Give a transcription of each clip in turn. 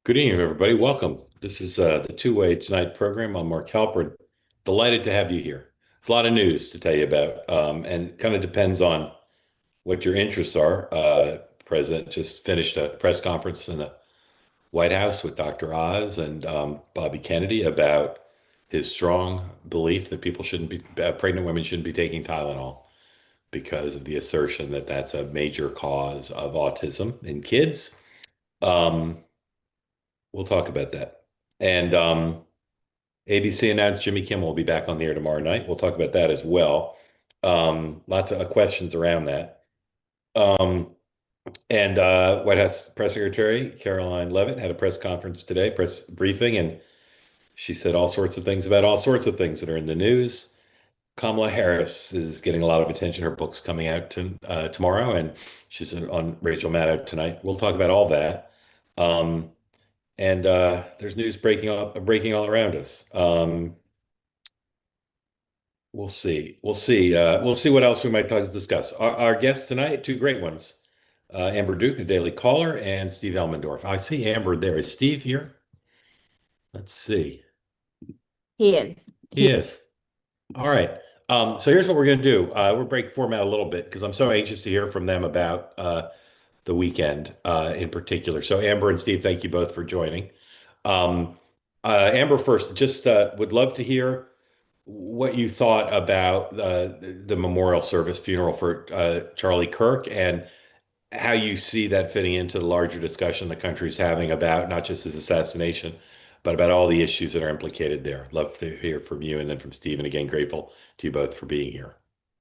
Good evening, everybody. Welcome. This is the Two-Way Tonight program. I'm Mark Halperin. Delighted to have you here. It's a lot of news to tell you about, and kind of depends on what your interests are. President just finished a press conference in the White House with Dr. Oz and Bobby Kennedy about his strong belief that pregnant women shouldn't be taking Tylenol because of the assertion that that's a major cause of autism in kids. Um, we'll talk about that. And ABC announced Jimmy Kimmel will be back on the air tomorrow night. We'll talk about that as well. Lots of questions around that. Um, and White House Press Secretary Caroline Leavitt had a press conference today, press briefing, and she said all sorts of things about all sorts of things that are in the news. Kamala Harris is getting a lot of attention. Her book's coming out tomorrow, and she's on Rachel Maddow tonight. We'll talk about all that. Um, and there's news breaking all around us. We'll see. We'll see. We'll see what else we might discuss. Our guests tonight, two great ones. Amber Duke, a Daily Caller, and Steve Elmendorf. I see Amber there. Is Steve here? Let's see. He is. He is. All right. So here's what we're going to do. We'll break format a little bit because I'm so anxious to hear from them about the weekend in particular. So Amber and Steve, thank you both for joining. Um, Amber first, just would love to hear what you thought about the memorial service funeral for Charlie Kirk and how you see that fitting into the larger discussion the country's having about not just his assassination, but about all the issues that are implicated there. Love to hear from you and then from Steve. And again, grateful to you both for being here.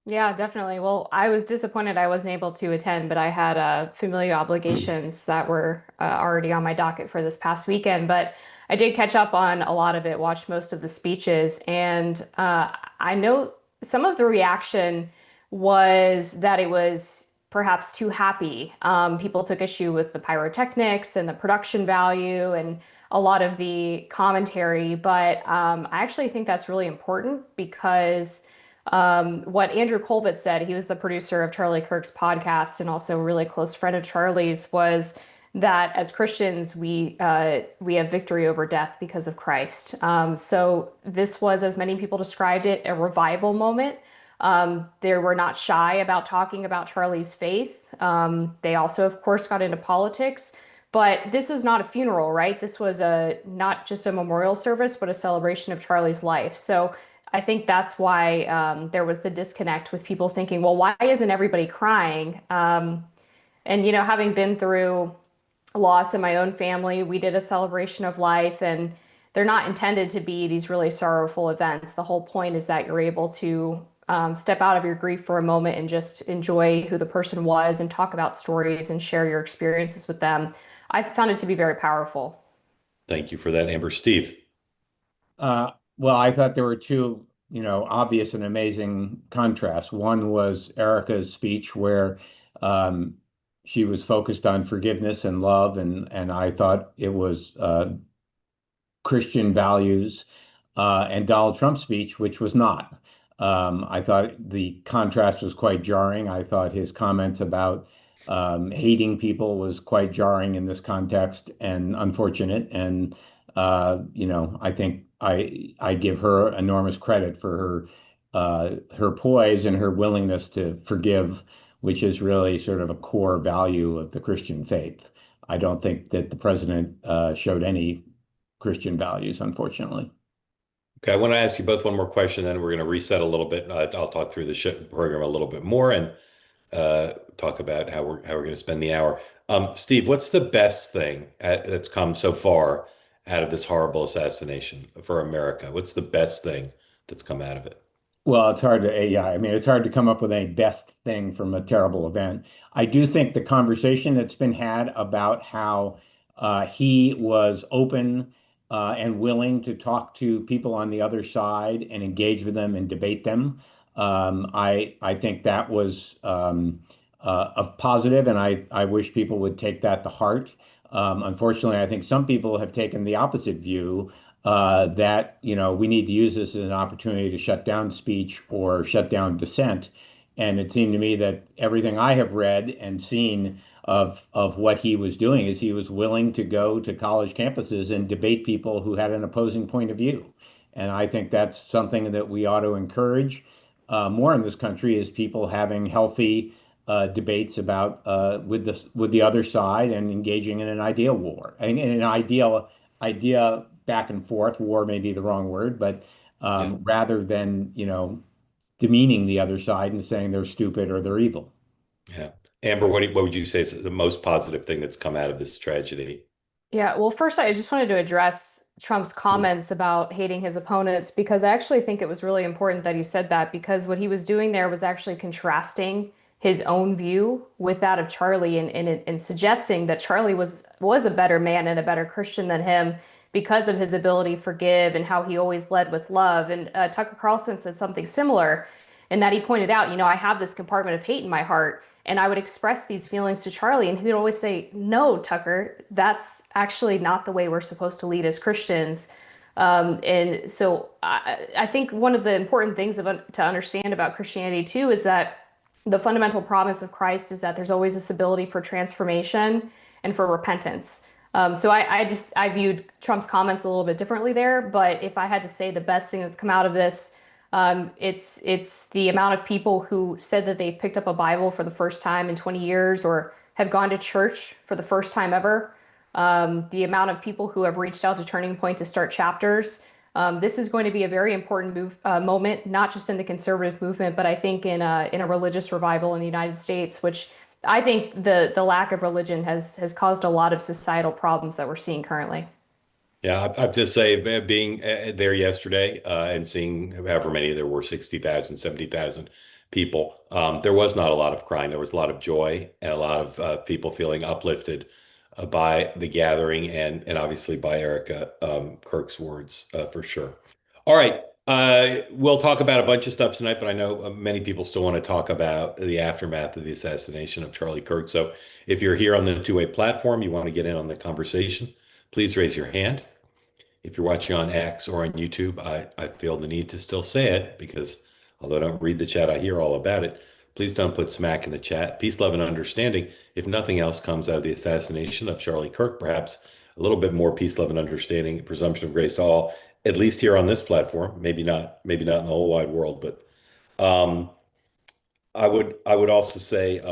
Yeah, definitely. Well, I was disappointed I wasn't able to attend, but I had familiar obligations that were already on my docket for this past weekend. But I did catch up on a lot of it, watched most of the speeches, and I know some of the reaction was that it was perhaps too happy. People took issue with the pyrotechnics and the production value and a lot of the commentary, but I actually think that's really important because what Andrew Colvett said, he was the producer of Charlie Kirk's podcast and also a really close friend of Charlie's, was that as Christians we have victory over death because of Christ. So this was, as many people described it, a revival moment. They were not shy about talking about Charlie's faith. They also, of course, got into politics. But this was not a funeral, right? This was a not just a memorial service, but a celebration of Charlie's life. So I think that's why there was the disconnect with people thinking, well, why isn't everybody crying? And, you know, having been through loss in my own family, we did a celebration of life, and they're not intended to be these really sorrowful events. The whole point is that you're able to step out of your grief for a moment and just enjoy who the person was and talk about stories and share your experiences with them. I found it to be very powerful. Thank you for that, Amber. Steve. Well, I thought there were two, obvious and amazing contrasts. One was Erika's speech where um, she was focused on forgiveness and love, and I thought it was Christian values, and Donald Trump's speech, which was not. I thought the contrast was quite jarring. I thought his comments about hating people was quite jarring in this context and unfortunate. And I think I give her enormous credit for her poise and her willingness to forgive, which is really sort of a core value of the Christian faith. I don't think that the president showed any Christian values, unfortunately. Okay, I want to ask you both one more question, then we're going to reset a little bit. I'll talk through the program a little bit more and talk about how we're going to spend the hour. Steve, what's the best thing that's come so far out of this horrible assassination for America? What's the best thing that's come out of it? Well, it's hard to, yeah, I mean, it's hard to come up with a best thing from a terrible event. I do think the conversation that's been had about how he was open and willing to talk to people on the other side and engage with them and debate them. I think that was a positive, and I wish people would take that to heart. Unfortunately, I think some people have taken the opposite view that we need to use this as an opportunity to shut down speech or shut down dissent. And it seemed to me that everything I have read and seen of what he was doing is he was willing to go to college campuses and debate people who had an opposing point of view. And I think that's something that we ought to encourage more in this country is people having healthy debates about with the other side and engaging in an idea war and an idea back and forth. War may be the wrong word, but Yeah. rather than demeaning the other side and saying they're stupid or they're evil. Yeah. Amber, what would you say is the most positive thing that's come out of this tragedy? Yeah, well, first, I just wanted to address Trump's comments about hating his opponents because I actually think it was really important that he said that because what he was doing there was actually contrasting his own view with that of Charlie and suggesting that Charlie was a better man and a better Christian than him because of his ability to forgive and how he always led with love. And Tucker Carlson said something similar in that he pointed out, I have this compartment of hate in my heart. And I would express these feelings to Charlie, and he would always say, "No, Tucker, that's actually not the way we're supposed to lead as Christians." And so I think one of the important things to understand about Christianity too is that the fundamental promise of Christ is that there's always this ability for transformation and for repentance. So I viewed Trump's comments a little bit differently there, but if I had to say the best thing that's come out of this, it's the amount of people who said that they've picked up a Bible for the first time in 20 years or have gone to church for the first time ever. The amount of people who have reached out to Turning Point to start chapters. This is going to be a very important moment, not just in the conservative movement, but I think in a religious revival in the United States, which I think the lack of religion has caused a lot of societal problems that we're seeing currently. Yeah, I have to say, being there yesterday and seeing however many there were, 60,000, 70,000 people, there was not a lot of crying. There was a lot of joy and a lot of people feeling uplifted by the gathering and obviously by Erika Kirk's words for sure. All right. We'll talk about a bunch of stuff tonight, but I know many people still want to talk about the aftermath of the assassination of Charlie Kirk. So if you're here on the two-way platform, you want to get in on the conversation, please raise your hand. If you're watching on X or on YouTube, I feel the need to still say it because although I don't read the chat, I hear all about it. Please don't put smack in the chat. Peace, love, and understanding. If nothing else comes out of the assassination of Charlie Kirk, perhaps a little bit more peace, love, and understanding, presumption of grace to all, at least here on this platform. Maybe not in the whole wide world, but um, I would also say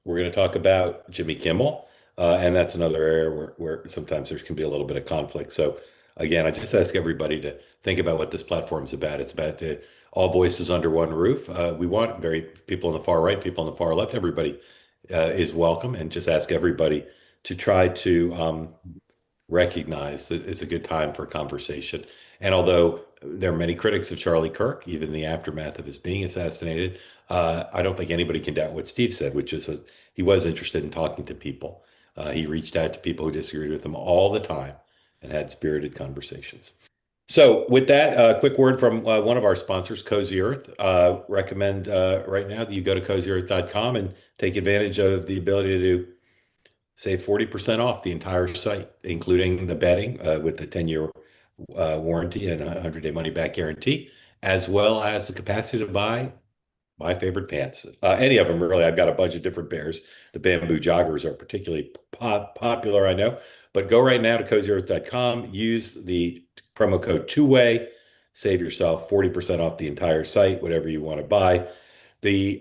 we're going to talk about Jimmy Kimmel, and that's another area where sometimes there can be a little bit of conflict. So again, I just ask everybody to think about what this platform is about. It's about the all voices under one roof. We want very people on the far right, people on the far left. Everybody is welcome, and just ask everybody to try to recognize that it's a good time for conversation. And although there are many critics of Charlie Kirk, even in the aftermath of his being assassinated, I don't think anybody can doubt what Steve said, which is he was interested in talking to people. He reached out to people who disagreed with him all the time and had spirited conversations. So, with that, a quick word from one of our sponsors, Cozy Earth. Recommend right now that you go to cozyearth.com and take advantage of the ability to save 40% off the entire site, including the bedding with the 10-year warranty and a 100-day money-back guarantee, as well as the capacity to buy my favorite pants. Any of them, really. I've got a bunch of different pairs. The bamboo joggers are particularly popular, I know. But go right now to cozyearth.com, use the promo code two-way, save yourself 40% off the entire site, whatever you want to buy. The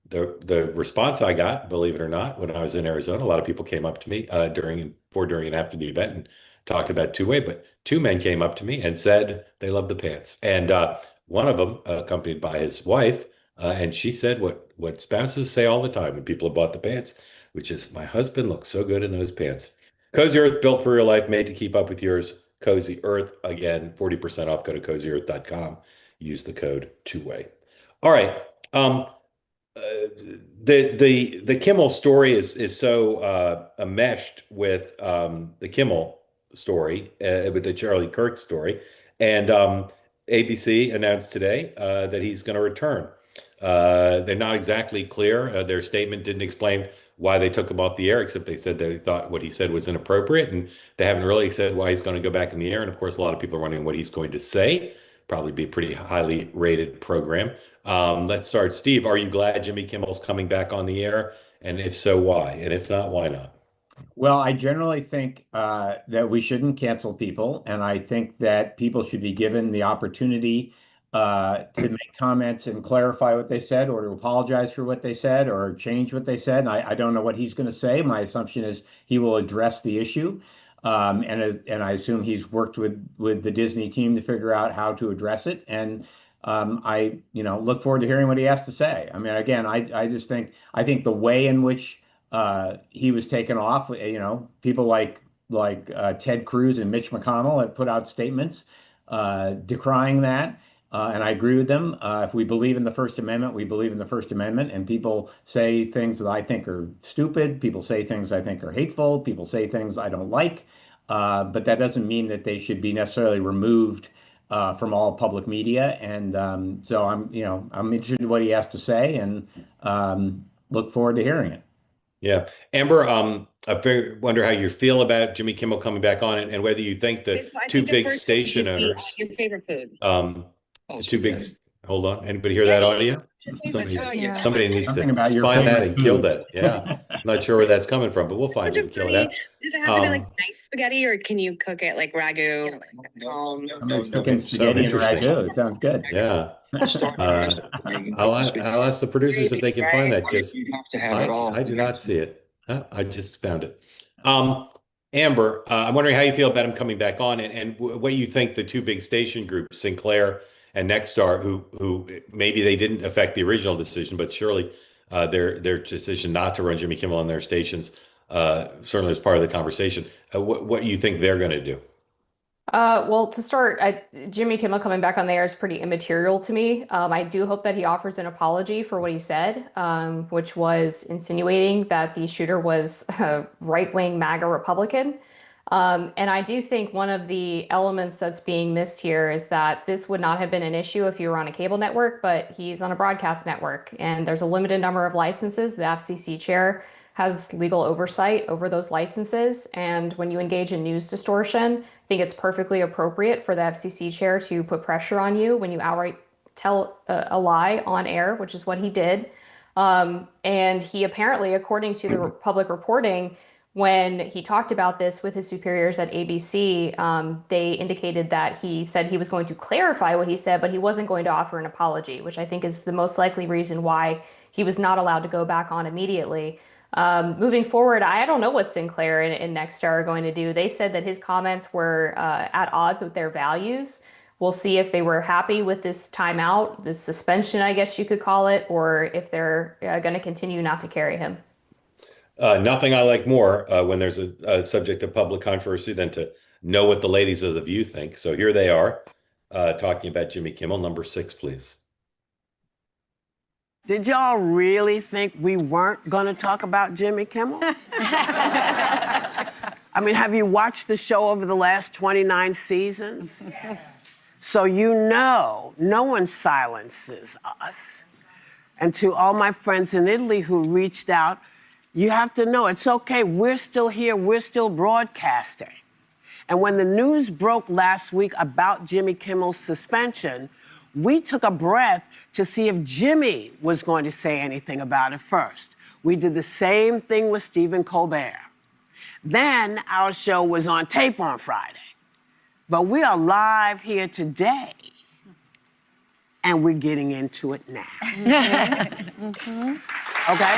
the response I got, believe it or not, when I was in Arizona, a lot of people came up to me during and after the event and talked about two-way, but two men came up to me and said they love the pants. And one of them, accompanied by his wife, and she said what spouses say all the time when people have bought the pants, which is, my husband looks so good in those pants. Cozy Earth, built for real life, made to keep up with yours. Cozy Earth, again, 40% off. Go to cozyearth.com. Use the code two-way. All right. The Kimmel story is so enmeshed with the Kimmel story, with the Charlie Kirk story, and ABC announced today that he's going to return. They're not exactly clear. Their statement didn't explain why they took him off the air, except they said they thought what he said was inappropriate, and they haven't really said why he's going to go back in the air. And of course, a lot of people are wondering what he's going to say. probably be a pretty highly rated program. Let's start. Steve, are you glad Jimmy Kimmel's coming back on the air? And if so, why? And if not, why not? Well, I generally think that we shouldn't cancel people, and I think that people should be given the opportunity to make comments and clarify what they said, or to apologize for what they said, or change what they said. And I don't know what he's going to say. My assumption is he will address the issue, and I assume he's worked with the Disney team to figure out how to address it. And I, look forward to hearing what he has to say. I mean, again, I just think the way in which he was taken off. People like Ted Cruz and Mitch McConnell have put out statements decrying that, and I agree with them. If we believe in the First Amendment, we believe in the First Amendment. And people say things that I think are stupid. People say things I think are hateful. People say things I don't like. But that doesn't mean that they should be necessarily removed from all public media. And so I'm interested in what he has to say, and look forward to hearing it. Yeah. Amber, wonder how you feel about Jimmy Kimmel coming back on, and whether you think the I two think the big first station one should be, owners, your favorite food. the two big, hold on, anybody hear that audio? Yeah. Somebody needs Something to about your find that favorite and kill food. that. Yeah. I'm not sure where that's coming from, but we'll find it and kill that. Does it have to be like nice spaghetti, or can you cook it like ragu? I'm cooking So spaghetti and interesting. ragu. It sounds good. Yeah. I'll ask the producers if they can find that, because I do not see it. I just found it. Amber, I'm wondering how you feel about him coming back on, and what you think the two big station groups, Sinclair and Nexstar, who maybe they didn't affect the original decision, but surely their decision not to run Jimmy Kimmel on their stations certainly was part of the conversation. What you think they're going to do? Well, to start, Jimmy Kimmel coming back on the air is pretty immaterial to me. I do hope that he offers an apology for what he said, which was insinuating that the shooter was a right-wing MAGA Republican. And I do think one of the elements that's being missed here is that this would not have been an issue if you were on a cable network, but he's on a broadcast network, and there's a limited number of licenses. The FCC chair has legal oversight over those licenses. And when you engage in news distortion, I think it's perfectly appropriate for the FCC chair to put pressure on you when you outright tell a lie on air, which is what he did. And he apparently, according to the public reporting, when he talked about this with his superiors at ABC, they indicated that he said he was going to clarify what he said, but he wasn't going to offer an apology, which I think is the most likely reason why he was not allowed to go back on immediately. Moving forward, I don't know what Sinclair and Nexstar are going to do. They said that his comments were at odds with their values. We'll see if they were happy with this timeout, this suspension, I guess you could call it, or if they're going to continue not to carry him. Nothing I like more when there's a subject of public controversy than to know what the ladies of the View think. So here they are talking about Jimmy Kimmel. Number 6, please. Did y'all really think we weren't going to talk about Jimmy Kimmel? I mean, have you watched the show over the last 29 seasons? Yes. So no one silences us. And to all my friends in Italy who reached out, you have to know it's okay. We're still here. We're still broadcasting. And when the news broke last week about Jimmy Kimmel's suspension, we took a breath to see if Jimmy was going to say anything about it first. We did the same thing with Stephen Colbert. Then our show was on tape on Friday. But we are live here today, and we're getting into it now. Okay?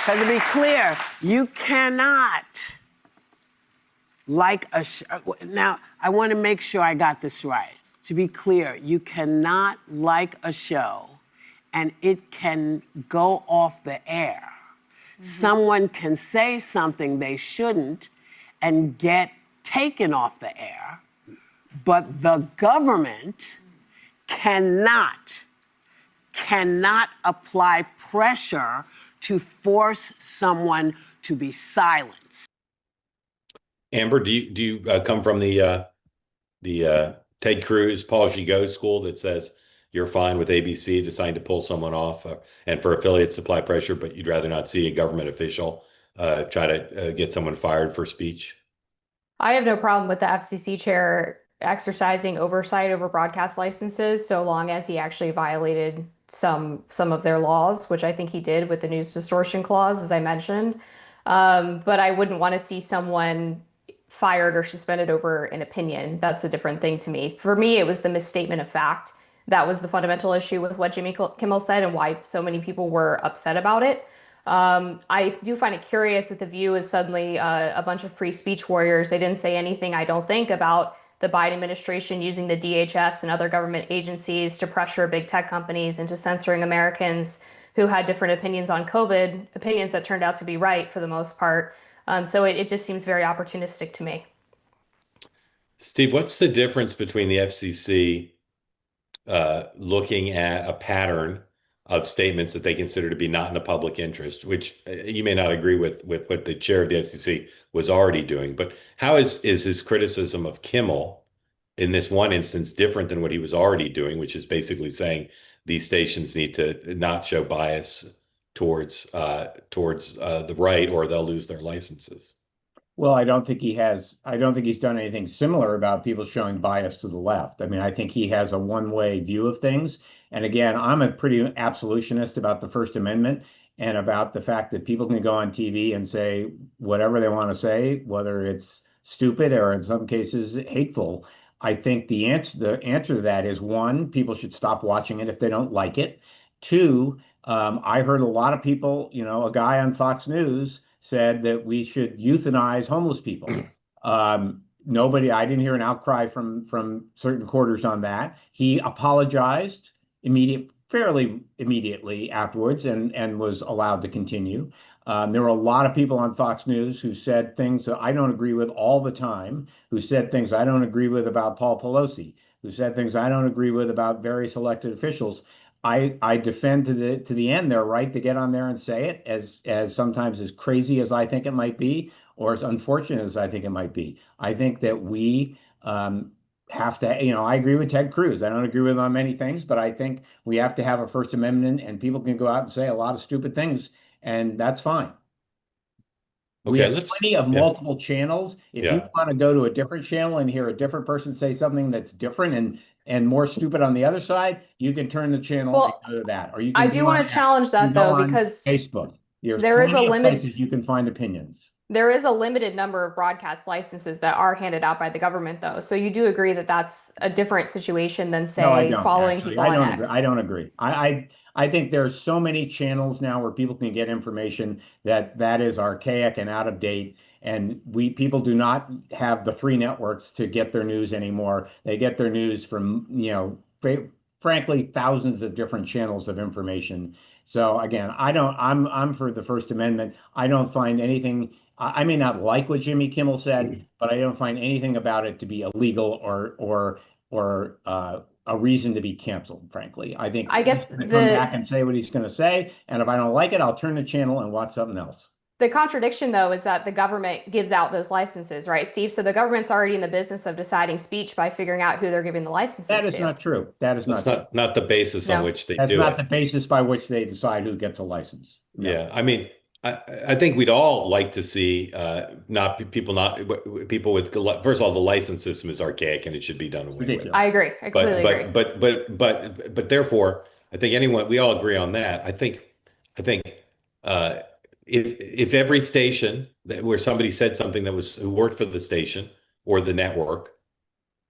Because to be clear, you cannot like a show. Now, I want to make sure I got this right. To be clear, you cannot like a show and it can go off the air. Mm-hmm. Someone can say something they shouldn't and get taken off the air, but the government cannot apply pressure to force someone to be silenced. Amber, do you come from the Ted Cruz, Paul Gigot school that says you're fine with ABC deciding to pull someone off and for affiliates apply pressure, but you'd rather not see a government official try to get someone fired for speech? I have no problem with the FCC chair exercising oversight over broadcast licenses so long as he actually violated some of their laws, which I think he did with the news distortion clause, as I mentioned. But I wouldn't want to see someone fired or suspended over an opinion. That's a different thing to me. For me, it was the misstatement of fact. That was the fundamental issue with what Jimmy Kimmel said and why so many people were upset about it. I do find it curious that The View is suddenly a bunch of free speech warriors. They didn't say anything, I don't think, about the Biden administration using the DHS and other government agencies to pressure big tech companies into censoring Americans who had different opinions on COVID, opinions that turned out to be right for the most part. So it just seems very opportunistic to me. Steve, what's the difference between the FCC looking at a pattern of statements that they consider to be not in the public interest, which you may not agree with what the chair of the FCC was already doing, but how is his criticism of Kimmel in this one instance different than what he was already doing, which is basically saying these stations need to not show bias towards the right, or they'll lose their licenses? Well, I don't think he's done anything similar about people showing bias to the left. I mean, I think he has a one-way view of things. And again, I'm a pretty absolutionist about the First Amendment and about the fact that people can go on TV and say whatever they want to say, whether it's stupid or in some cases hateful. I think the answer to that is one, people should stop watching it if they don't like it. Two, I heard a lot of people, a guy on Fox News said that we should euthanize homeless people. I didn't hear an outcry from certain quarters on that. He apologized fairly immediately afterwards, and was allowed to continue. There were a lot of people on Fox News who said things that I don't agree with all the time, who said things I don't agree with about Paul Pelosi, who said things I don't agree with about various elected officials. I defend to the end their right to get on there and say it, as sometimes as crazy as I think it might be, or as unfortunate as I think it might be. I think that we have to, I agree with Ted Cruz. I don't agree with him on many things, but I think we have to have a First Amendment, and people can go out and say a lot of stupid things, and that's fine. We Okay, have plenty of yeah, multiple channels. If you yeah. want to go to a different channel and hear a different person say something that's different and more stupid on the other side, you can turn the channel and Well, go to that. Or you I can do go on want to X. challenge You that go though, on because Facebook. There's there is a plenty of limit. places you can find opinions. There is a limited number of broadcast licenses that are handed out by the government, though. So you do agree that that's a different situation than, No, I say, don't following actually. people I on don't agree. I X. don't agree. I think there's so many channels now where people can get information that is archaic and out of date. And people do not have the three networks to get their news anymore. They get their news from, frankly, thousands of different channels of information. So again, I'm for the First Amendment. I don't find anything. I may not like what Jimmy Kimmel said, but I don't find anything about it to be illegal or a reason to be canceled, frankly. I think I he's guess going to come back and say what he's going to say. And if I don't like it, I'll turn the channel and watch something else. the contradiction, though, is that the government gives out those licenses, right, Steve? So the government's already in the business of deciding speech by figuring out who they're giving the That licenses is to. not true. That is That's not true. not the basis on No. which they That's do not the it. basis by which they decide who gets a license. No. Yeah, I mean, I think we'd all like to see not people with, first of all, the license system is archaic and it should be done away with. Ridiculous. I agree. I completely agree. But therefore, I think we all agree on that. I think uh, if every station where somebody said something who worked for the station or the network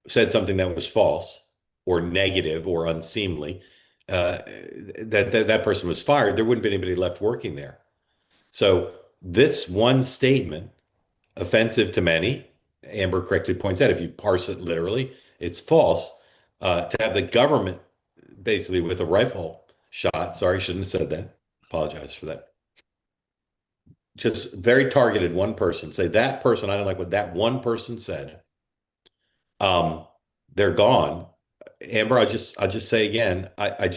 said something that was false or negative or unseemly, that person was fired, there wouldn't be anybody left working there. So this one statement, offensive to many, Amber correctly points out, if you parse it literally, it's false. To have the government basically with a rifle shot, sorry, shouldn't have said that. Apologize for that. Just very targeted one person. Say that person, I don't like what that one person said. They're gone. Amber, I'll just say again, I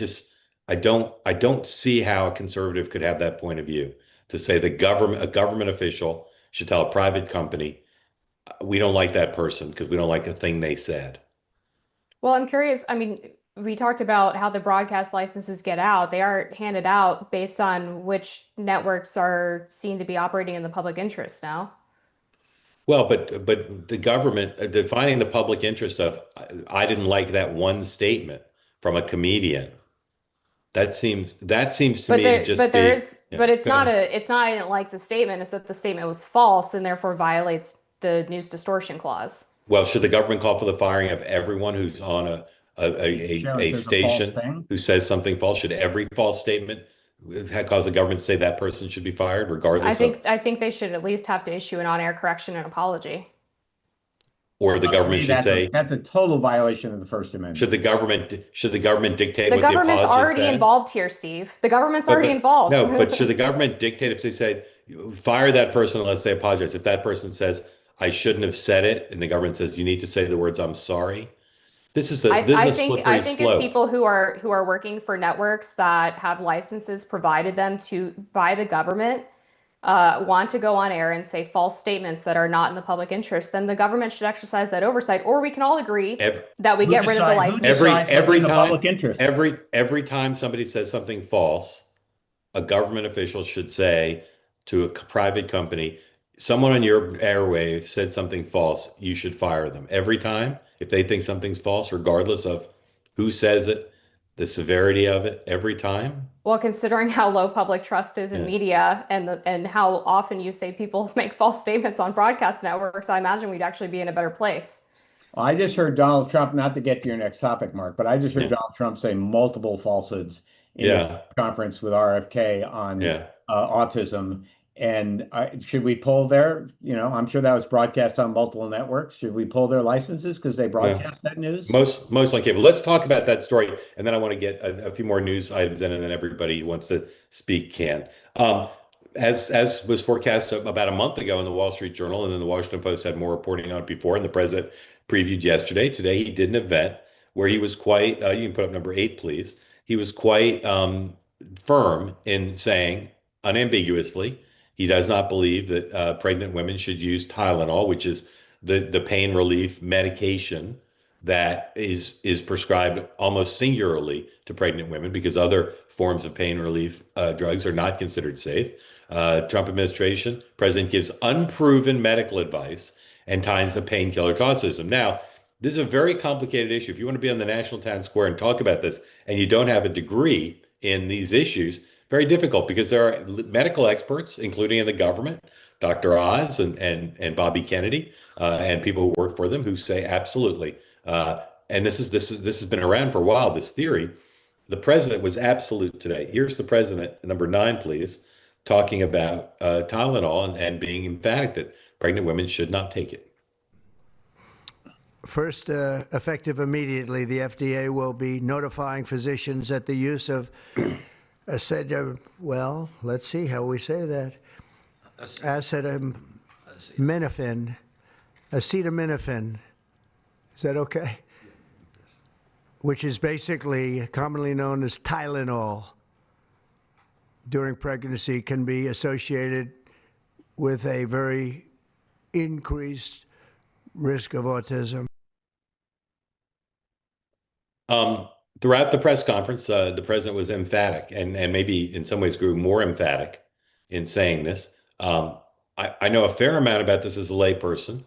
don't see how a conservative could have that point of view to say a government official should tell a private company, we don't like that person because we don't like the thing they said. Well, I'm curious. I mean, we talked about how the broadcast licenses get out. They are handed out based on which networks are seen to be operating in the public interest now. Well, but the government defining the public interest of I didn't like that one statement from a comedian. That seems to But me to there, just but there be is, yeah. but it's Go not ahead. a, it's not, I didn't like the statement. It's that the statement was false and therefore violates the news distortion clause. Well, should the government call for the firing of everyone who's on Show it a says a false station thing. who says something false? Should every false statement cause the government to say that person should be fired, regardless of, I think they should at least have to issue an on-air correction and apology. or the To government me, should say, that's a total violation of the First Amendment. should the government dictate The what the government's apology already says? involved here, Steve. The government's But already but involved. no, but should the government dictate if they say fire that person unless they apologize? If that person says I shouldn't have said it, and the government says you need to say the words I'm sorry, this is a I slippery think if slope. people who are working for networks that have licenses provided them to by the government want to go on air and say false statements that are not in the public interest, then the government should exercise that oversight, or we can all agree Every that we get rid of the Who licenses. decides what's every in the time public interest? every time somebody says something false, a government official should say to a private company, someone on your airwave said something false, you should fire them. Every time, if they think something's false, regardless of who says it, the severity of it, every time. Well, considering how low public trust is in Yeah. media and how often you say people make false statements on broadcast networks, I imagine we'd actually be in a better place. Well, I just heard Donald Trump, not to get to your next topic, Mark, but I just heard Yeah. Donald Trump say multiple falsehoods in his Yeah. conference with RFK on Yeah. autism. And should we pull their, I'm sure that was broadcast on multiple networks. Should we pull their licenses because they Well, broadcast that news? most on cable. Let's talk about that story, and then I want to get a few more news items in, and then everybody who wants to speak can. Um, as was forecast about a month ago in the Wall Street Journal, and then the Washington Post had more reporting on it before, and the president previewed yesterday. Today he did an event where he was quite. You can put up number 8, please. He was quite firm in saying unambiguously he does not believe that pregnant women should use Tylenol, which is the pain relief medication that is prescribed almost singularly to pregnant women because other forms of pain relief drugs are not considered safe. Trump administration, president gives unproven medical advice and ties the painkiller to autism. Now, this is a very complicated issue. If you want to be on the national town square and talk about this, and you don't have a degree in these issues, very difficult because there are medical experts, including in the government, Dr. Oz and Bobby Kennedy, and people who work for them, who say absolutely. And this has been around for a while. This theory, the president was absolute today. Here's the president, number 9, please, talking about Tylenol and being emphatic that pregnant women should not take it. First, effective immediately, the FDA will be notifying physicians that the use of well, let's see how we say that. Acetaminophen. Acetaminophen. Is that okay? Which is basically commonly known as Tylenol during pregnancy, can be associated with a very increased risk of autism. Throughout the press conference, the president was emphatic and maybe in some ways grew more emphatic in saying this. I know a fair amount about this as a layperson.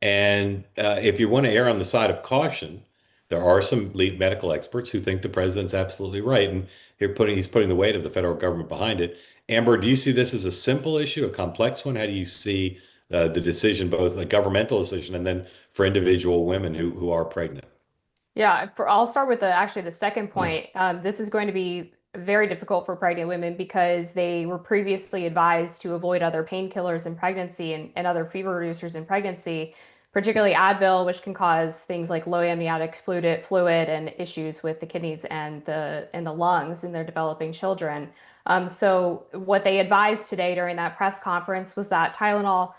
And if you want to err on the side of caution, there are some lead medical experts who think the president's absolutely right. And he's putting the weight of the federal government behind it. Amber, do you see this as a simple issue, a complex one? How do you see the decision, both a governmental decision and then for individual women who are pregnant? Yeah, I'll start with actually the second point. This is going to be very difficult for pregnant women because they were previously advised to avoid other painkillers in pregnancy and other fever reducers in pregnancy, particularly Advil, which can cause things like low amniotic fluid and issues with the kidneys and the lungs in their developing children. So what they advised today during that press conference was that Tylenol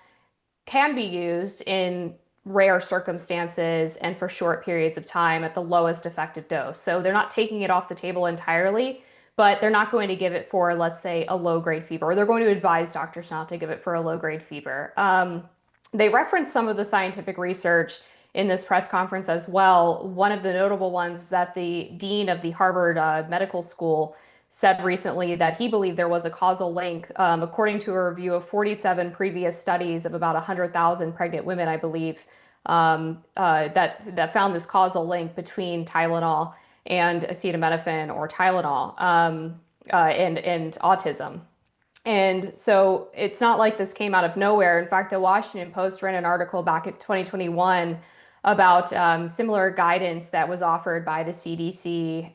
can be used in rare circumstances and for short periods of time at the lowest effective dose. So they're not taking it off the table entirely, but they're not going to give it for, let's say, a low-grade fever, or they're going to advise doctors not to give it for a low-grade fever. They referenced some of the scientific research in this press conference as well. One of the notable ones is that the dean of the Harvard Medical School said recently that he believed there was a causal link, according to a review of 47 previous studies of about 100,000 pregnant women, I believe, that found this causal link between Tylenol and acetaminophen or Tylenol and autism. And so it's not like this came out of nowhere. In fact, the Washington Post ran an article back in 2021 about similar guidance that was offered by the CDC,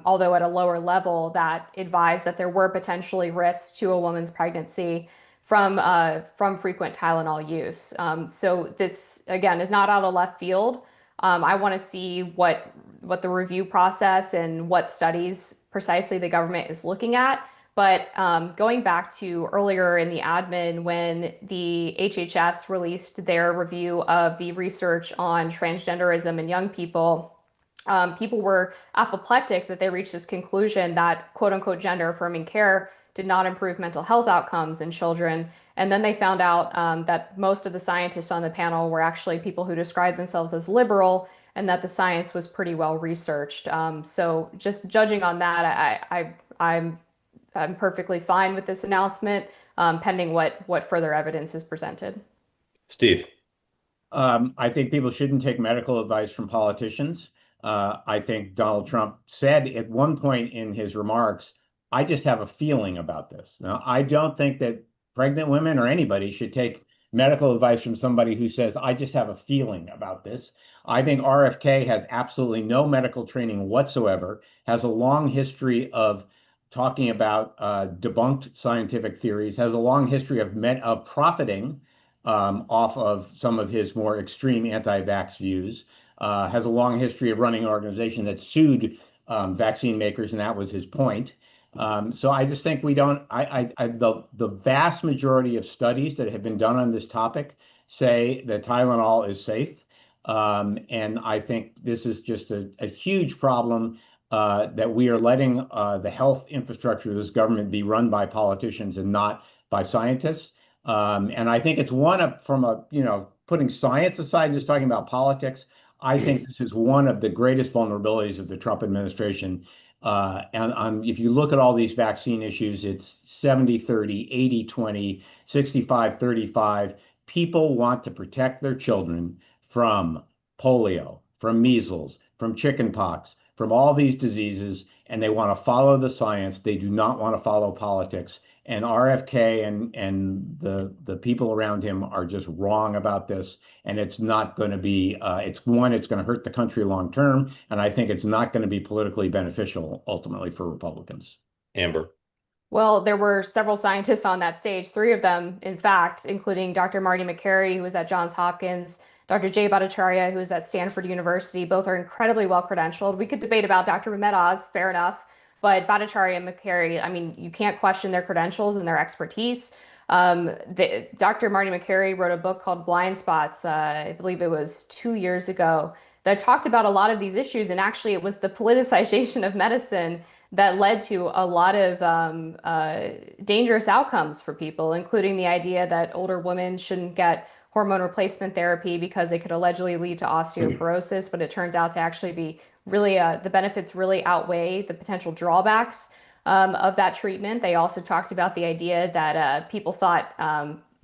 although at a lower level, that advised that there were potentially risks to a woman's pregnancy from frequent Tylenol use. So this, again, is not out of left field. I want to see what the review process and what studies precisely the government is looking at. But going back to earlier in the admin, when the HHS released their review of the research on transgenderism in young people, people were apoplectic that they reached this conclusion that quote unquote gender affirming care did not improve mental health outcomes in children. And then they found out that most of the scientists on the panel were actually people who described themselves as liberal, and that the science was pretty well researched. So just judging on that, I'm perfectly fine with this announcement, pending what further evidence is presented. Steve. I think people shouldn't take medical advice from politicians. I think Donald Trump said at one point in his remarks, I just have a feeling about this. Now, I don't think that pregnant women or anybody should take medical advice from somebody who says, I just have a feeling about this. I think RFK has absolutely no medical training whatsoever, has a long history of talking about debunked scientific theories, has a long history of profiting off of some of his more extreme anti-vax views, has a long history of running an organization that sued vaccine makers, and that was his point. So I just think we don't, the vast majority of studies that have been done on this topic say that Tylenol is safe. And I think this is just a huge problem that we are letting the health infrastructure of this government be run by politicians and not by scientists. And I think it's putting science aside and just talking about politics, I think this is one of the greatest vulnerabilities of the Trump administration. And if you look at all these vaccine issues, it's 70-30, 80-20, 65-35. People want to protect their children from polio, from measles, from chickenpox, from all these diseases, and they want to follow the science. They do not want to follow politics. And RFK and the people around him are just wrong about this. And it's not going to be, it's going to hurt the country long term. And I think it's not going to be politically beneficial ultimately for Republicans. Amber. Well, there were several scientists on that stage, three of them, in fact, including Dr. Marty Makary, who was at Johns Hopkins, Dr. Jay Bhattacharya, who is at Stanford University. Both are incredibly well credentialed. We could debate about Dr. Mehmet Oz, fair enough. But Bhattacharya and Makary, I mean, you can't question their credentials and their expertise. Dr. Marty Makary wrote a book called Blind Spots, I believe it was 2 years ago, that talked about a lot of these issues. And actually, it was the politicization of medicine that led to a lot of dangerous outcomes for people, including the idea that older women shouldn't get hormone replacement therapy because it could allegedly lead to osteoporosis, but it turns out to actually be really, the benefits really outweigh the potential drawbacks of that treatment. They also talked about the idea that people thought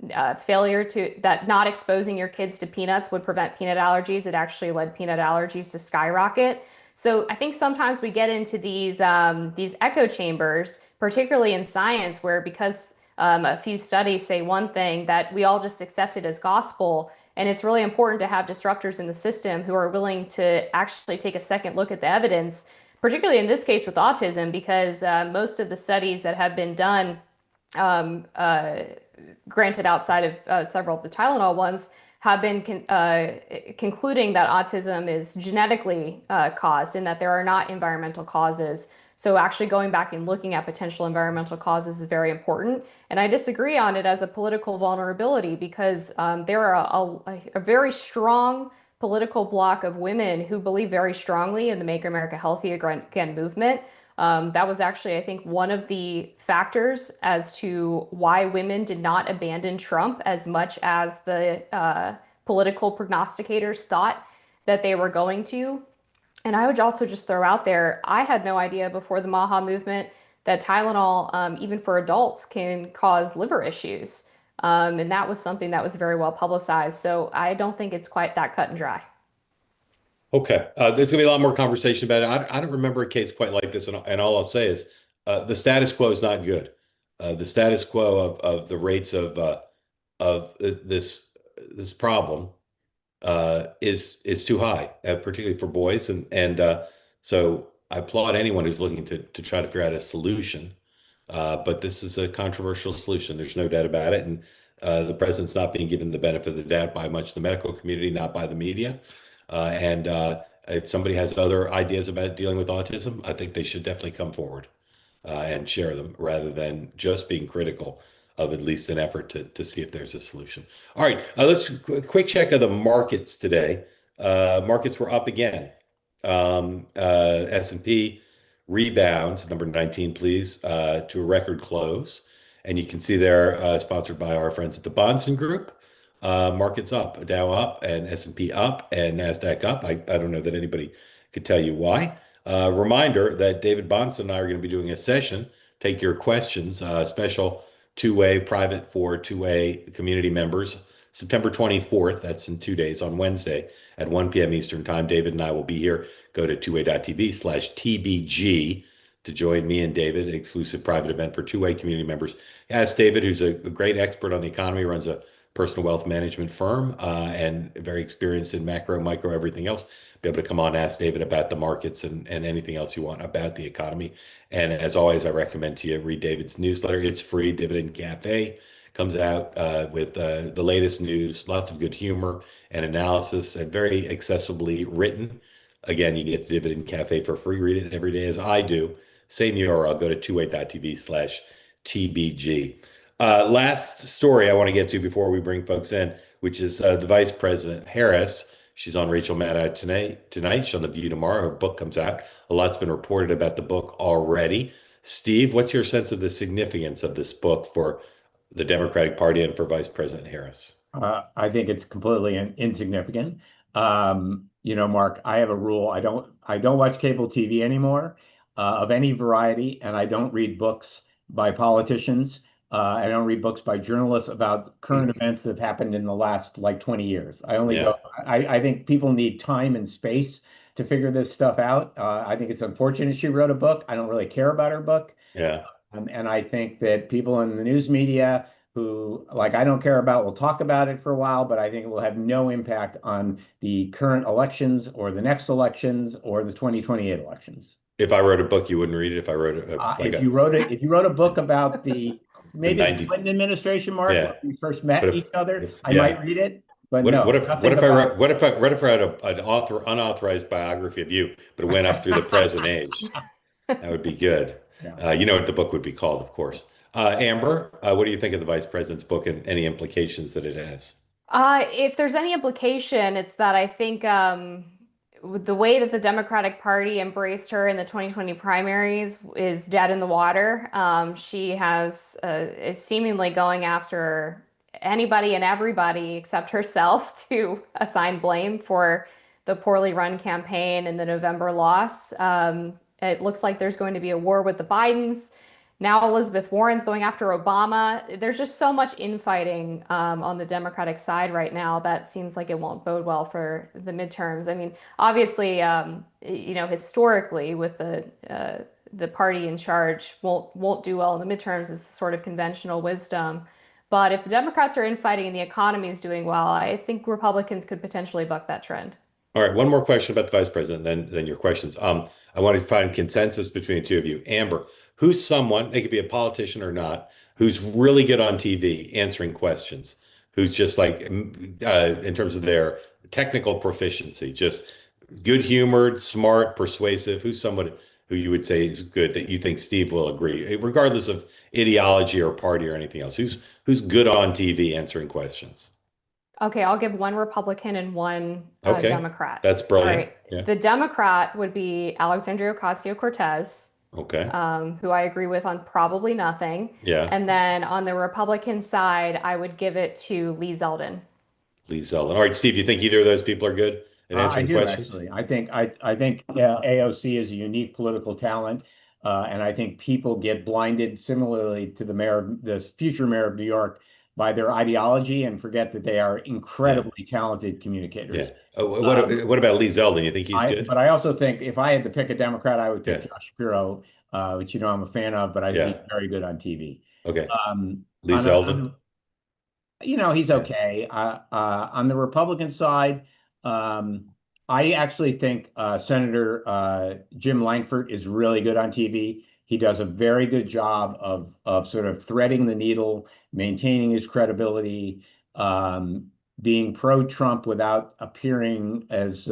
that not exposing your kids to peanuts would prevent peanut allergies. It actually led peanut allergies to skyrocket. So I think sometimes we get into these echo chambers, particularly in science, where because a few studies say one thing, that we all just accept it as gospel. And it's really important to have disruptors in the system who are willing to actually take a second look at the evidence, particularly in this case with autism, because most of the studies that have been done, granted outside of several of the Tylenol ones, have been concluding that autism is genetically caused and that there are not environmental causes. So actually going back and looking at potential environmental causes is very important. And I disagree on it as a political vulnerability because there are a very strong political bloc of women who believe very strongly in the Make America Healthy Again movement. That was actually, I think, one of the factors as to why women did not abandon Trump as much as the political prognosticators thought that they were going to. And I would also just throw out there, I had no idea before the MAHA movement that Tylenol, even for adults, can cause liver issues. And that was something that was very well publicized. So I don't think it's quite that cut and dry. Okay. There's going to be a lot more conversation about it. I don't remember a case quite like this. And all I'll say is the status quo is not good. The status quo of the rates of this problem is too high, particularly for boys. And so I applaud anyone who's looking to try to figure out a solution. But this is a controversial solution. There's no doubt about it. And the president's not being given the benefit of the doubt by much the medical community, not by the media. And if somebody has other ideas about dealing with autism, I think they should definitely come forward and share them rather than just being critical of at least an effort to see if there's a solution. All right, let's quick check of the markets today. Markets were up again. S&P rebounds, number 19, please, to a record close. And you can see there, sponsored by our friends at the Bahnsen Group. Markets up, Dow up, and S&P up, and NASDAQ up. I don't know that anybody could tell you why. Reminder that David Bahnsen and I are going to be doing a session. Take your questions, special two-way private for two-way community members, September 24th. That's in 2 days on Wednesday at 1 p.m. Eastern Time. David and I will be here. Go to tway.tv/TBG to join me and David, exclusive private event for two-way community members. Ask David, who's a great expert on the economy, runs a personal wealth management firm, and very experienced in macro, micro, everything else. Be able to come on, ask David about the markets and anything else you want about the economy. And as always, I recommend to you read David's newsletter. It's free. Dividend Cafe comes out with the latest news, lots of good humor and analysis, and very accessibly written. Again, you get Dividend Cafe for free. Read it every day as I do. Same URL. Go to tway.tv/TBG. Last story I want to get to before we bring folks in, which is the Vice President Harris. She's on Rachel Maddow tonight. She's on The View tomorrow. Her book comes out. A lot's been reported about the book already. Steve, what's your sense of the significance of this book for the Democratic Party and for Vice President Harris? I think it's completely insignificant. Mark, I have a rule. I don't watch cable TV anymore of any variety, and I don't read books by politicians. I don't read books by journalists about current events that have happened in the last 20 years. I think people need time and space to figure this stuff out. I think it's unfortunate she wrote a book. I don't really care about her book. Yeah. And I think that people in the news media who, I don't care about, will talk about it for a while, but I think it will have no impact on the current elections or the next elections or the 2028 elections. If I wrote a book, you wouldn't read it. If I wrote if you wrote a book about the Clinton administration, Mark, when we first met each other, I might read it. But what if I wrote an unauthorized biography of you, but it went up through the present age? That would be good. Yeah. You know what the book would be called, of course. Amber, what do you think of the Vice President's book and any implications that it has? If there's any implication, it's that I think the way that the Democratic Party embraced her in the 2020 primaries is dead in the water. She is seemingly going after anybody and everybody except herself to assign blame for the poorly run campaign and the November loss. It looks like there's going to be a war with the Bidens. Now Elizabeth Warren's going after Obama. There's just so much infighting on the Democratic side right now that seems like it won't bode well for the midterms. I mean, obviously, historically, with the party in charge won't do well in the midterms is sort of conventional wisdom. But if the Democrats are infighting and the economy is doing well, I think Republicans could potentially buck that trend. All right, one more question about the Vice President, then your questions. I want to find consensus between the two of you. Amber, who's someone, they could be a politician or not, who's really good on TV answering questions, who's just in terms of their technical proficiency, just good-humored, smart, persuasive, who's someone who you would say is good that you think Steve will agree, regardless of ideology or party or anything else? Who's good on TV answering questions? Okay, I'll give one Republican and one Democrat. That's brilliant. Right. Yeah. The Democrat would be Alexandria Ocasio-Cortez. Okay. Who I agree with on probably nothing. Yeah. And then on the Republican side, I would give it to Lee Zeldin. Lee Zeldin. All right, Steve, you think either of those people are good at answering questions? Actually. I think AOC is a unique political talent. And I think people get blinded similarly to the future mayor of New York by their ideology and forget that they are incredibly talented communicators. Yeah. Oh, what about Lee Zeldin? You think he's good? But I also think if I had to pick a Democrat, I would pick Yeah. Josh Shapiro, which I'm a fan of, but I think he's very good on TV. Okay. Lee On Zeldin? he's Yeah. okay. On the Republican side, I actually think Senator Jim Lankford is really good on TV. He does a very good job of sort of threading the needle, maintaining his credibility, being pro-Trump without appearing as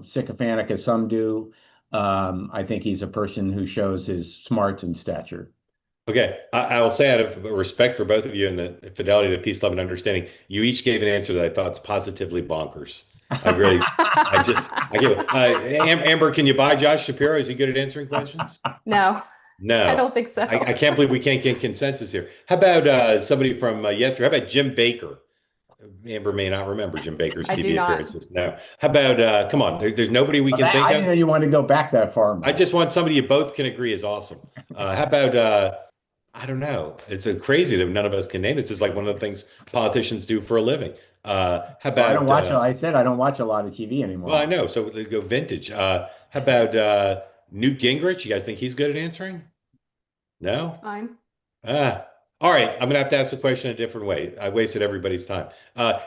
sycophantic as some do. I think he's a person who shows his smarts and stature. Okay, I will say out of respect for both of you and the fidelity to peace, love, and understanding, you each gave an answer that I thought is positively bonkers. I give it. Amber, can you buy Josh Shapiro? Is he good at answering questions? No, No. I don't think so. I can't believe we can't get consensus here. How about somebody from yesterday? How about Jim Baker? Amber may not remember Jim Baker's I do TV not. appearances. No. How about, come on, there's nobody we can think I didn't know of. you wanted to go back that far, I Mike. just want somebody you both can agree is awesome. How about, I don't know. It's crazy that none of us can name it. This is like one of the things politicians do for a living. How Well, I don't about, watch. I said I don't watch a lot of TV anymore. well, I know. So they go vintage. How about Newt Gingrich? You guys think he's good at answering? It's No? fine. Ah, all right. I'm gonna have to ask the question a different way. I wasted everybody's time.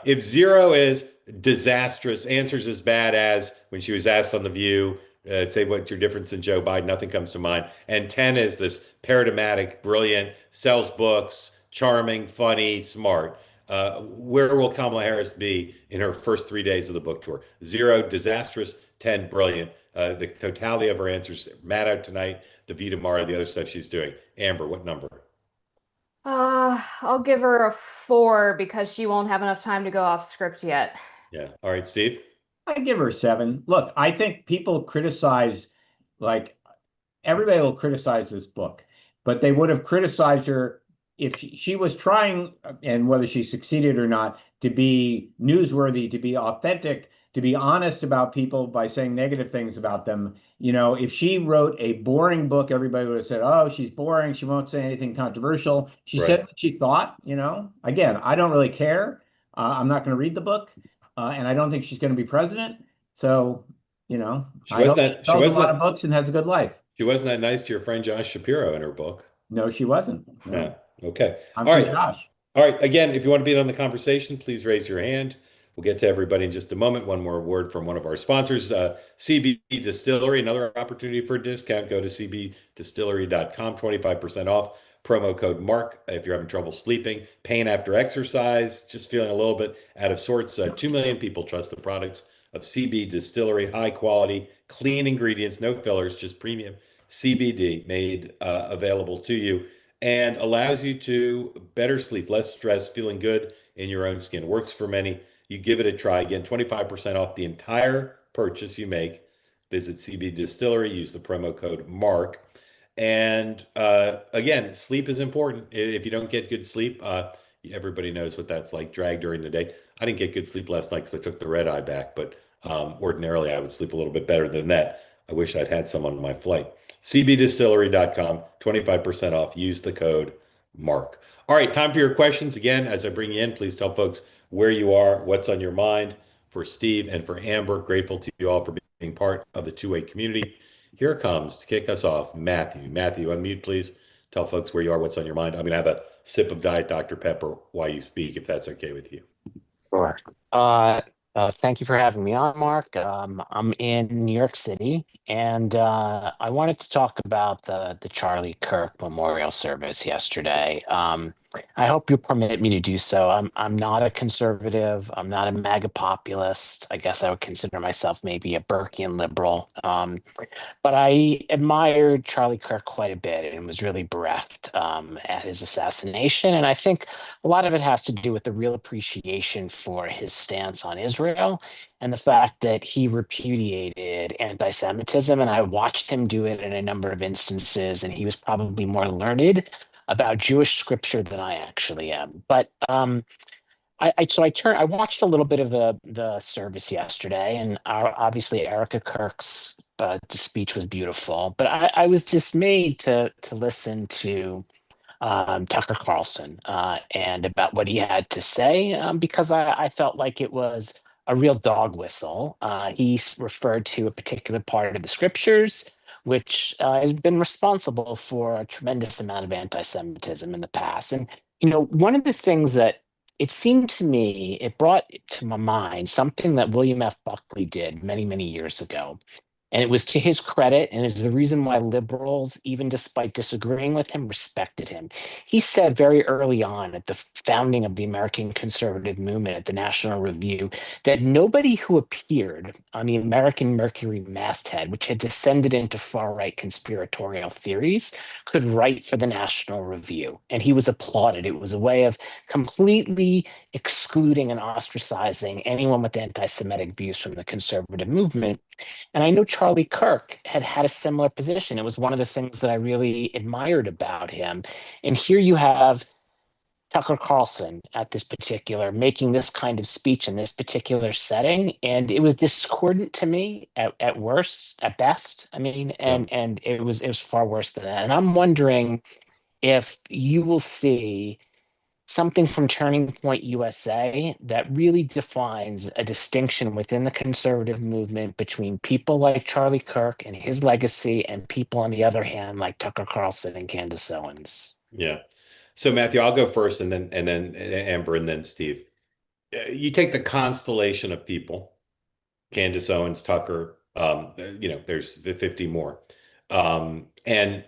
If zero is disastrous, answers as bad as when she was asked on The View, say what's your difference in Joe Biden, nothing comes to mind. And 10 is this paradigmatic, brilliant, sells books, charming, funny, smart. Where will Kamala Harris be in her first 3 days of the book tour? Zero, disastrous, 10, brilliant. The totality of her answers, Matt out tonight, The View tomorrow, the other stuff she's doing. Amber, what number? I'll give her a 4 because she won't have enough time to go off script yet. Yeah. All right, Steve. I give her a 7. Look, I think people criticize, like everybody will criticize this book, but they would have criticized her if she was trying, and whether she succeeded or not, to be newsworthy, to be authentic, to be honest about people by saying negative things about them. If she wrote a boring book, everybody would have said, "Oh, she's boring. She won't say anything controversial." She said Right. what she thought. Again, I don't really care. I'm not going to read the book, and I don't think she's going to be president. So, She I wasn't hope she that she sells a wasn't lot of that books and has a good life. she wasn't that nice to your friend Josh Shapiro in her book. No, she wasn't. No. Yeah. Okay. I'm All from right. Josh. All right. Again, if you want to be in on the conversation, please raise your hand. We'll get to everybody in just a moment. One more word from one of our sponsors, CB Distillery, another opportunity for a discount. Go to cbdistillery.com, 25% off. Promo code MARK if you're having trouble sleeping, pain after exercise, just feeling a little bit out of sorts. 2 million people trust the products of CB Distillery, high quality, clean ingredients, no fillers, just premium CBD made available to you and allows you to better sleep, less stress, feeling good in your own skin. Works for many. You give it a try. Again, 25% off the entire purchase you make. Visit CB Distillery, use the promo code MARK. And again, sleep is important. If you don't get good sleep, everybody knows what that's like, drag during the day. I didn't get good sleep last night because I took the red eye back, but ordinarily I would sleep a little bit better than that. I wish I'd had some on my flight. cbdistillery.com, 25% off. Use the code MARK. All right, time for your questions. Again, as I bring you in, please tell folks where you are, what's on your mind. For Steve and for Amber, grateful to you all for being part of the two-way community. Here comes to kick us off, Matthew. Matthew, unmute, please. Tell folks where you are, what's on your mind. I'm going to have a sip of Diet Dr. Pepper while you speak, if that's okay with you. Sure. Thank you for having me on, Mark. I'm in New York City, and I wanted to talk about the Charlie Kirk memorial service yesterday. I hope you permit me to do so. I'm not a conservative. I'm not a MAGA populist. I guess I would consider myself maybe a Burkean liberal. But I admired Charlie Kirk quite a bit and was really bereft at his assassination. And I think a lot of it has to do with the real appreciation for his stance on Israel and the fact that he repudiated anti-Semitism. And I watched him do it in a number of instances, and he was probably more learned about Jewish scripture than I actually am. But I watched a little bit of the service yesterday, and obviously Erika Kirk's speech was beautiful, but I was dismayed to listen to Tucker Carlson and about what he had to say because I felt like it was a real dog whistle. Referred to a particular part of the scriptures, which has been responsible for a tremendous amount of anti-Semitism in the past. And, one of the things that it seemed to me, it brought to my mind something that William F. Buckley did many, many years ago. And it was to his credit, and it's the reason why liberals, even despite disagreeing with him, respected him. He said very early on at the founding of the American conservative movement at the National Review that nobody who appeared on the American Mercury masthead, which had descended into far-right conspiratorial theories, could write for the National Review. And he was applauded. It was a way of completely excluding and ostracizing anyone with anti-Semitic views from the conservative movement. And I know Charlie Kirk had had a similar position. It was one of the things that I really admired about him. And here you have Tucker Carlson at this particular, making this kind of speech in this particular setting. And it was discordant to me at worst, at best. I mean, and it was far worse than that. And I'm wondering if you will see something from Turning Point USA that really defines a distinction within the conservative movement between people like Charlie Kirk and his legacy and people on the other hand like Tucker Carlson and Candace Owens. Yeah. So Matthew, I'll go first, and then Amber, and then Steve. You take the constellation of people, Candace Owens, Tucker, there's 50 more. And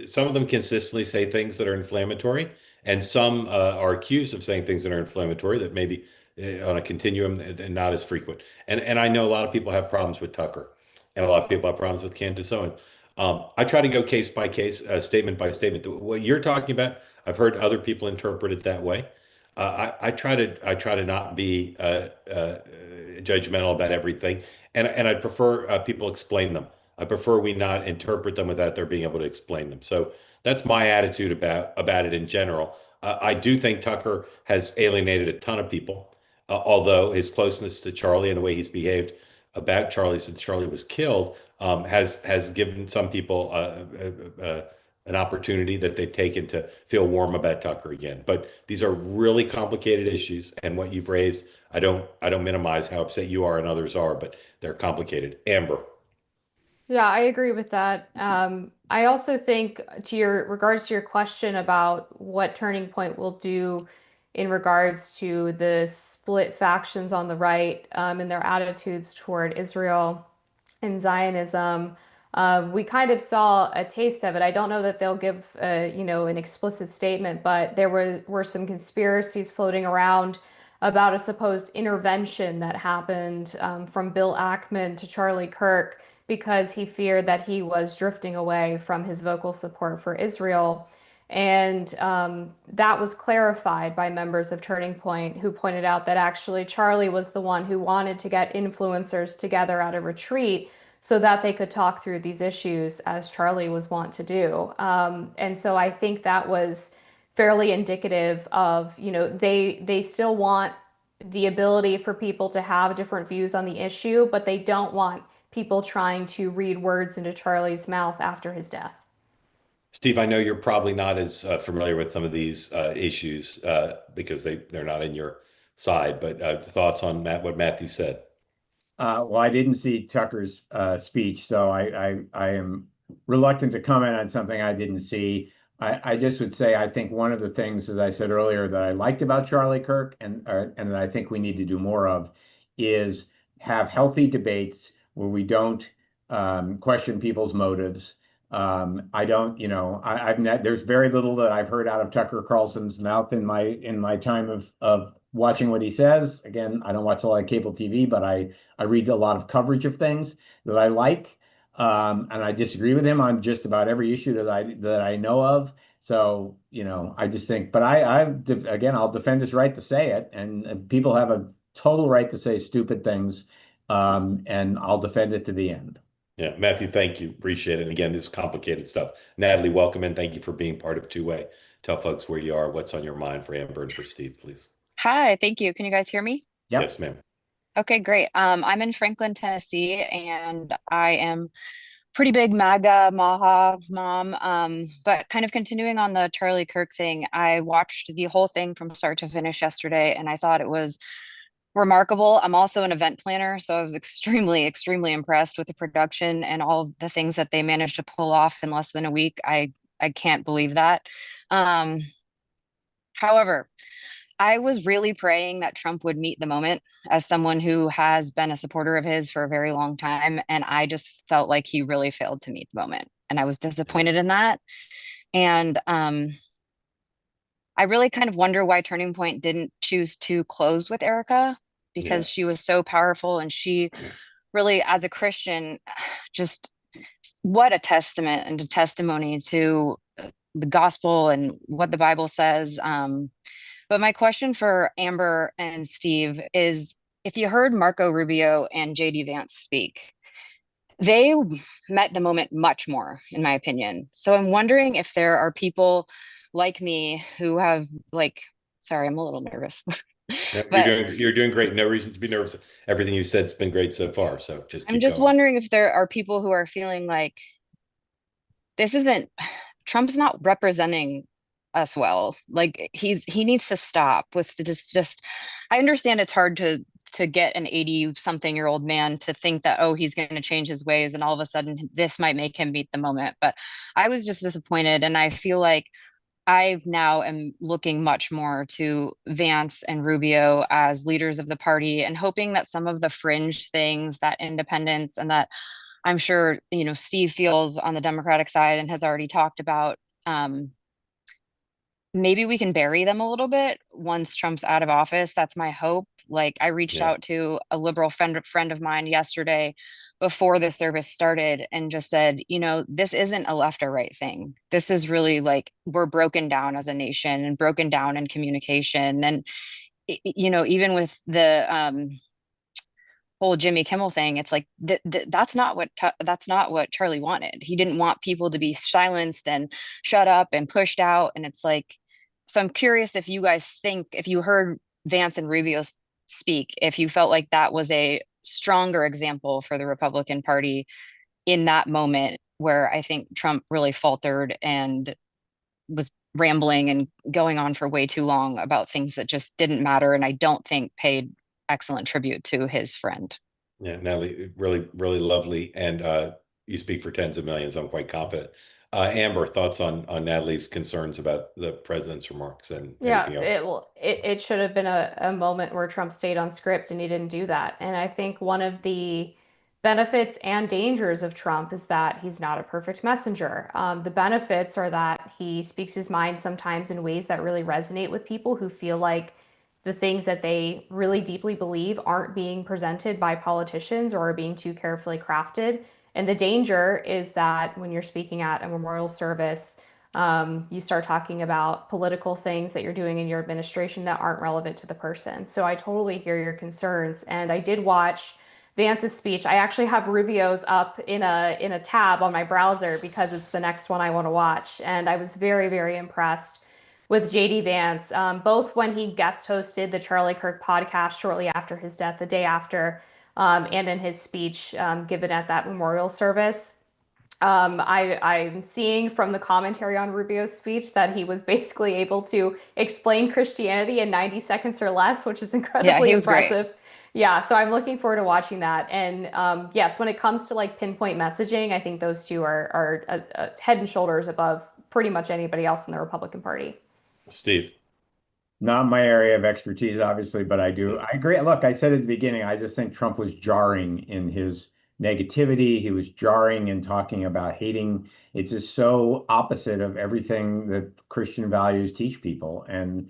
some of them consistently say things that are inflammatory, and some are accused of saying things that are inflammatory that maybe on a continuum and not as frequent. And I know a lot of people have problems with Tucker, and a lot of people have problems with Candace Owens. I try to go case by case, statement by statement. What you're talking about, I've heard other people interpret it that way. I try to not be judgmental about everything, and I prefer people explain them. I prefer we not interpret them without their being able to explain them. So that's my attitude about it in general. I do think Tucker has alienated a ton of people, although his closeness to Charlie and the way he's behaved about Charlie since Charlie was killed has given some people an opportunity that they've taken to feel warm about Tucker again. But these are really complicated issues, and what you've raised, I don't minimize how upset you are and others are, but they're complicated. Amber. Yeah, I agree with that. I also think to your regards to your question about what Turning Point will do in regards to the split factions on the right, and their attitudes toward Israel and Zionism. We kind of saw a taste of it. I don't know that they'll give an explicit statement, but there were some conspiracies floating around about a supposed intervention that happened from Bill Ackman to Charlie Kirk because he feared that he was drifting away from his vocal support for Israel. And that was clarified by members of Turning Point who pointed out that actually Charlie was the one who wanted to get influencers together at a retreat so that they could talk through these issues as Charlie was wont to do. And so I think that was fairly indicative of, they still want the ability for people to have different views on the issue, but they don't want people trying to read words into Charlie's mouth after his death. Steve, I know you're probably not as familiar with some of these issues because they're not in your side, but thoughts on what Matthew said? Well, I didn't see Tucker's speech, so I am reluctant to comment on something I didn't see. I just would say I think one of the things, as I said earlier, that I liked about Charlie Kirk and that I think we need to do more of is have healthy debates where we don't question people's motives. I don't, there's very little that I've heard out of Tucker Carlson's mouth in my time of watching what he says. Again, I don't watch a lot of cable TV, but I read a lot of coverage of things that I like. And I disagree with him on just about every issue that I know of. So, I just think, but again, I'll defend his right to say it, and people have a total right to say stupid things, and I'll defend it to the end. Yeah, Matthew, thank you. Appreciate it. And again, this is complicated stuff. Natalie, welcome and thank you for being part of Two Way. Tell folks where you are, what's on your mind for Amber and for Steve, please. Hi, thank you. Can you guys hear me? Yep. Yes, ma'am. Okay, great. I'm in Franklin, Tennessee, and I am pretty big MAGA, Maha mom. But kind of continuing on the Charlie Kirk thing, I watched the whole thing from start to finish yesterday, and I thought it was remarkable. I'm also an event planner, so I was extremely, extremely impressed with the production and all the things that they managed to pull off in less than a week. I can't believe that. Um, However, I was really praying that Trump would meet the moment as someone who has been a supporter of his for a very long time. And I just felt like he really failed to meet the moment. And I was disappointed in that. And I really kind of wonder why Turning Point didn't choose to close with Erika Yeah. because she was so powerful and she really, as a Christian, just what a testament and a testimony to the gospel and what the Bible says. But my question for Amber and Steve is if you heard Marco Rubio and JD Vance speak, they met the moment much more, in my opinion. So I'm wondering if there are people like me who have like, sorry, I'm a little nervous. No, But you're doing great. No reason to be nervous. Everything you said's been great so far. So just I'm keep just going. wondering if there are people who are feeling like this isn't Trump's not representing us well. Like he needs to stop with the just I understand it's hard to get an 80 something year old man to think that oh he's going to change his ways and all of a sudden this might make him meet the moment. But I was just disappointed and I feel like I now am looking much more to Vance and Rubio as leaders of the party and hoping that some of the fringe things, that independence and that I'm sure, you know, Steve feels on the Democratic side and has already talked about, um, maybe we can bury them a little bit once Trump's out of office. That's my hope. Like I reached Yeah. out to a liberal friend of mine yesterday before the service started and just said, you know, this isn't a left or right thing. This is really like we're broken down as a nation and broken down in communication. And you know, even with the whole Jimmy Kimmel thing, it's like that's not what Charlie wanted. He didn't want people to be silenced and shut up and pushed out. And it's like, so I'm curious if you guys think if you heard Vance and Rubio speak, if you felt like that was a stronger example for the Republican Party in that moment where I think Trump really faltered and was rambling and going on for way too long about things that just didn't matter and I don't think paid excellent tribute to his friend. Yeah, Natalie, really, really lovely. And you speak for tens of millions. I'm quite confident. Amber, thoughts on Natalie's concerns about the president's remarks and Yeah, anything else? it should have been a moment where Trump stayed on script and he didn't do that. And I think one of the benefits and dangers of Trump is that he's not a perfect messenger. The benefits are that he speaks his mind sometimes in ways that really resonate with people who feel like the things that they really deeply believe aren't being presented by politicians or are being too carefully crafted. And the danger is that when you're speaking at a memorial service, you start talking about political things that you're doing in your administration that aren't relevant to the person. So I totally hear your concerns. And I did watch Vance's speech. I actually have Rubio's up in a tab on my browser because it's the next one I want to watch. And I was very, very impressed with JD Vance, both when he guest hosted the Charlie Kirk podcast shortly after his death, the day after, and in his speech given at that memorial service. I'm seeing from the commentary on Rubio's speech that he was basically able to explain Christianity in 90 seconds or less, which is Yeah, incredibly he was great. impressive. Yeah, so I'm looking forward to watching that. And yes, when it comes to like pinpoint messaging, I think those two are head and shoulders above pretty much anybody else in the Republican Party. Steve. Not my area of expertise, obviously, but I agree. Look, I said at the beginning, I just think Trump was jarring in his negativity. He was jarring in talking about hating. It's just so opposite of everything that Christian values teach people. And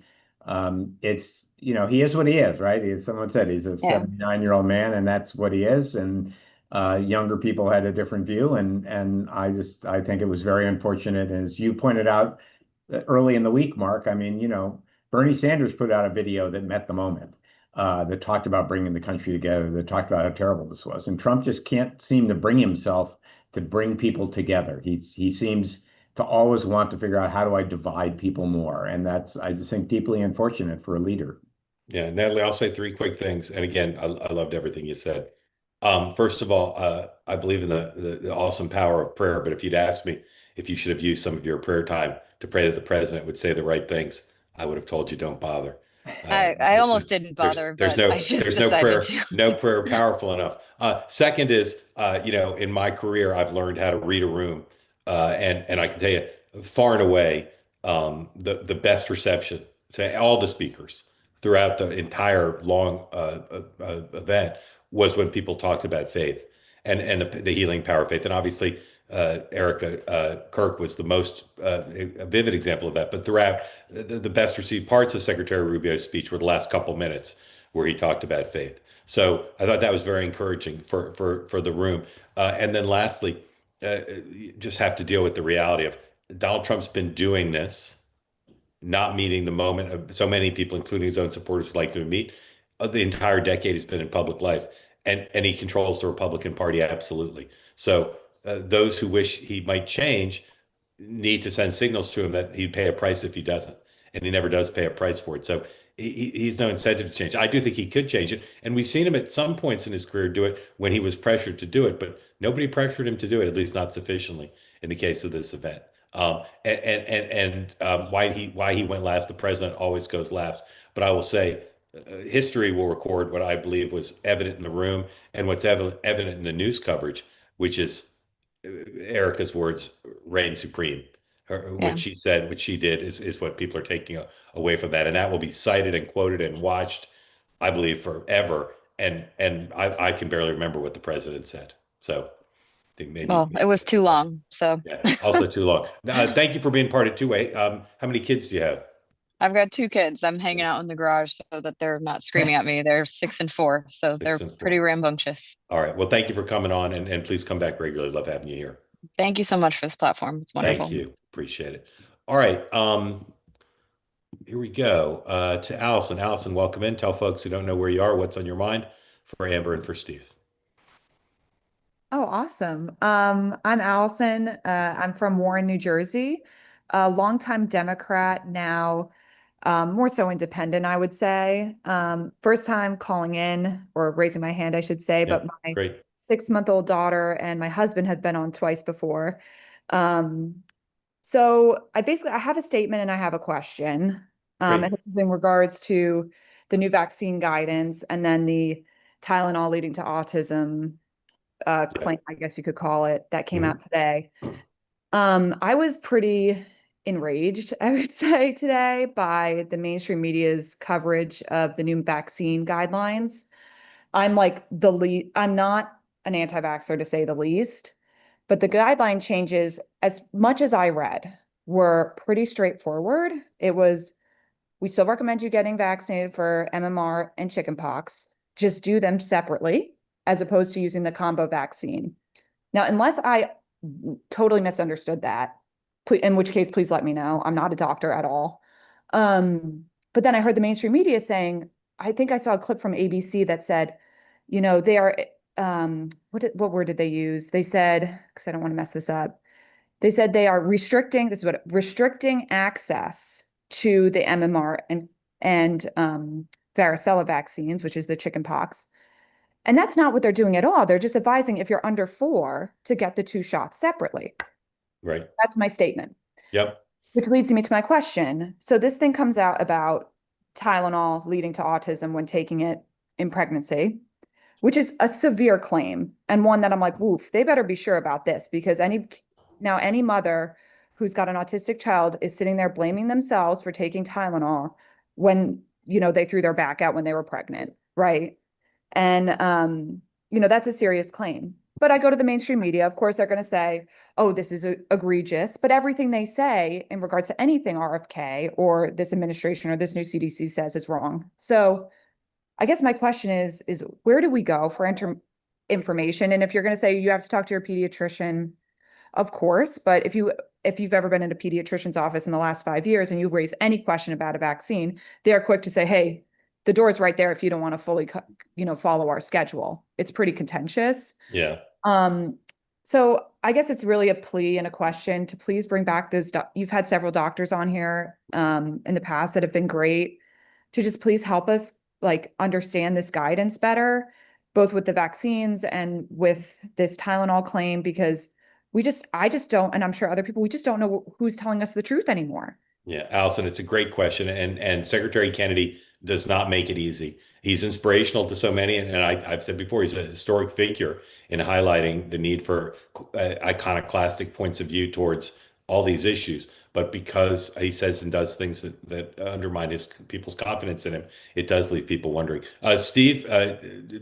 it's, he is what he is, right? As someone said, he's a Yeah. 79-year-old man, and that's what he is. And younger people had a different view. And I think it was very unfortunate. As you pointed out early in the week, Mark, I mean, Bernie Sanders put out a video that met the moment, that talked about bringing the country together, that talked about how terrible this was. And Trump just can't seem to bring himself to bring people together. He seems to always want to figure out how do I divide people more. And I just think, deeply unfortunate for a leader. Yeah, Natalie, I'll say three quick things. And again, I loved everything you said. First of all, I believe in the awesome power of prayer. But if you'd asked me if you should have used some of your prayer time to pray that the president would say the right things, I would have told you don't bother. I There's almost didn't bother, there's but I no just there's no decided prayer to. no prayer powerful enough. Second is, in my career, I've learned how to read a room, and I can tell you far and away, the best reception to all the speakers throughout the entire long event was when people talked about faith and the healing power of faith. And obviously, Erika, Kirk was the most a vivid example of that. But throughout, the best received parts of Secretary Rubio's speech were the last couple minutes where he talked about faith. So I thought that was very encouraging for the room. And then lastly, you just have to deal with the reality of Donald Trump's been doing this, not meeting the moment of so many people, including his own supporters, would like to meet. The entire decade has been in public life, and he controls the Republican Party absolutely. So those who wish he might change need to send signals to him that he'd pay a price if he doesn't, and he never does pay a price for it. So he's no incentive to change. I do think he could change it, and we've seen him at some points in his career do it when he was pressured to do it, but nobody pressured him to do it, at least not sufficiently in the case of this event. Why he went last. The president always goes last. But I will say, history will record what I believe was evident in the room and what's evident in the news coverage, which is Erika's words reign supreme. Yeah. What she said, what she did, is what people are taking away from that, and that will be cited and quoted and watched, I believe, forever. And I can barely remember what the president said. So I think maybe. Well, it was too long, so Yeah, also too long. Thank you for being part of two-way. How many kids do you have? I've got two kids. I'm hanging out in the garage so that they're not screaming at me. They're 6 and 4, so Six they're and pretty four. rambunctious. All right. Well, thank you for coming on, and please come back regularly. Love having you here. Thank you so much for this platform. It's Thank wonderful. you. Appreciate it. All right. Here we go. To Allison. Allison, welcome in. Tell folks who don't know where you are, what's on your mind for Amber and for Steve. Oh, awesome. I'm Allison. I'm from Warren, New Jersey, a longtime Democrat, now more so independent, I would say. First time calling in or raising my hand, I should say, Yeah, but my great. 6-month-old daughter and my husband have been on twice before. So I have a statement and I have a question. Great. And this is in regards to the new vaccine guidance and then the Tylenol leading to autism claim, I guess you could call it, that came out today. I was pretty enraged, I would say, today by the mainstream media's coverage of the new vaccine guidelines. I'm like I'm not an anti-vaxxer to say the least, but the guideline changes, as much as I read, were pretty straightforward. It was, we still recommend you getting vaccinated for MMR and chickenpox. Just do them separately, as opposed to using the combo vaccine. Now, unless I totally misunderstood that, in which case, please let me know. I'm not a doctor at all. But then I heard the mainstream media saying, I think I saw a clip from ABC that said, they are, what word did they use? They said, because I don't want to mess this up. They said they are restricting access to the MMR and varicella vaccines, which is the chickenpox. And that's not what they're doing at all. They're just advising, if you're under 4, to get the 2 shots separately. Right. That's my statement. Yep. Which leads me to my question. So this thing comes out about Tylenol leading to autism when taking it in pregnancy, which is a severe claim, and one that I'm like, woof, they better be sure about this, because any mother who's got an autistic child is sitting there blaming themselves for taking Tylenol when, they threw their back out when they were pregnant, right? And, that's a serious claim. But I go to the mainstream media, of course, they're going to say, oh, this is egregious. But everything they say in regards to anything RFK or this administration or this new CDC says is wrong. So I guess my question is where do we go for information? And if you're going to say you have to talk to your pediatrician, of course, but if you've ever been in a pediatrician's office in the last 5 years and you've raised any question about a vaccine, they're quick to say, hey, the door's right there if you don't want to fully, follow our schedule. It's pretty contentious. Yeah. So I guess it's really a plea and a question to please bring back those. You've had several doctors on here in the past that have been great. to just please help us like understand this guidance better, both with the vaccines and with this Tylenol claim, because I just don't, and I'm sure other people, we just don't know who's telling us the truth anymore. Yeah, Allison, it's a great question, and Secretary Kennedy does not make it easy. He's inspirational to so many, and I've said before, he's a historic figure in highlighting the need for iconoclastic points of view towards all these issues. But because he says and does things that undermine people's confidence in him, it does leave people wondering. Steve,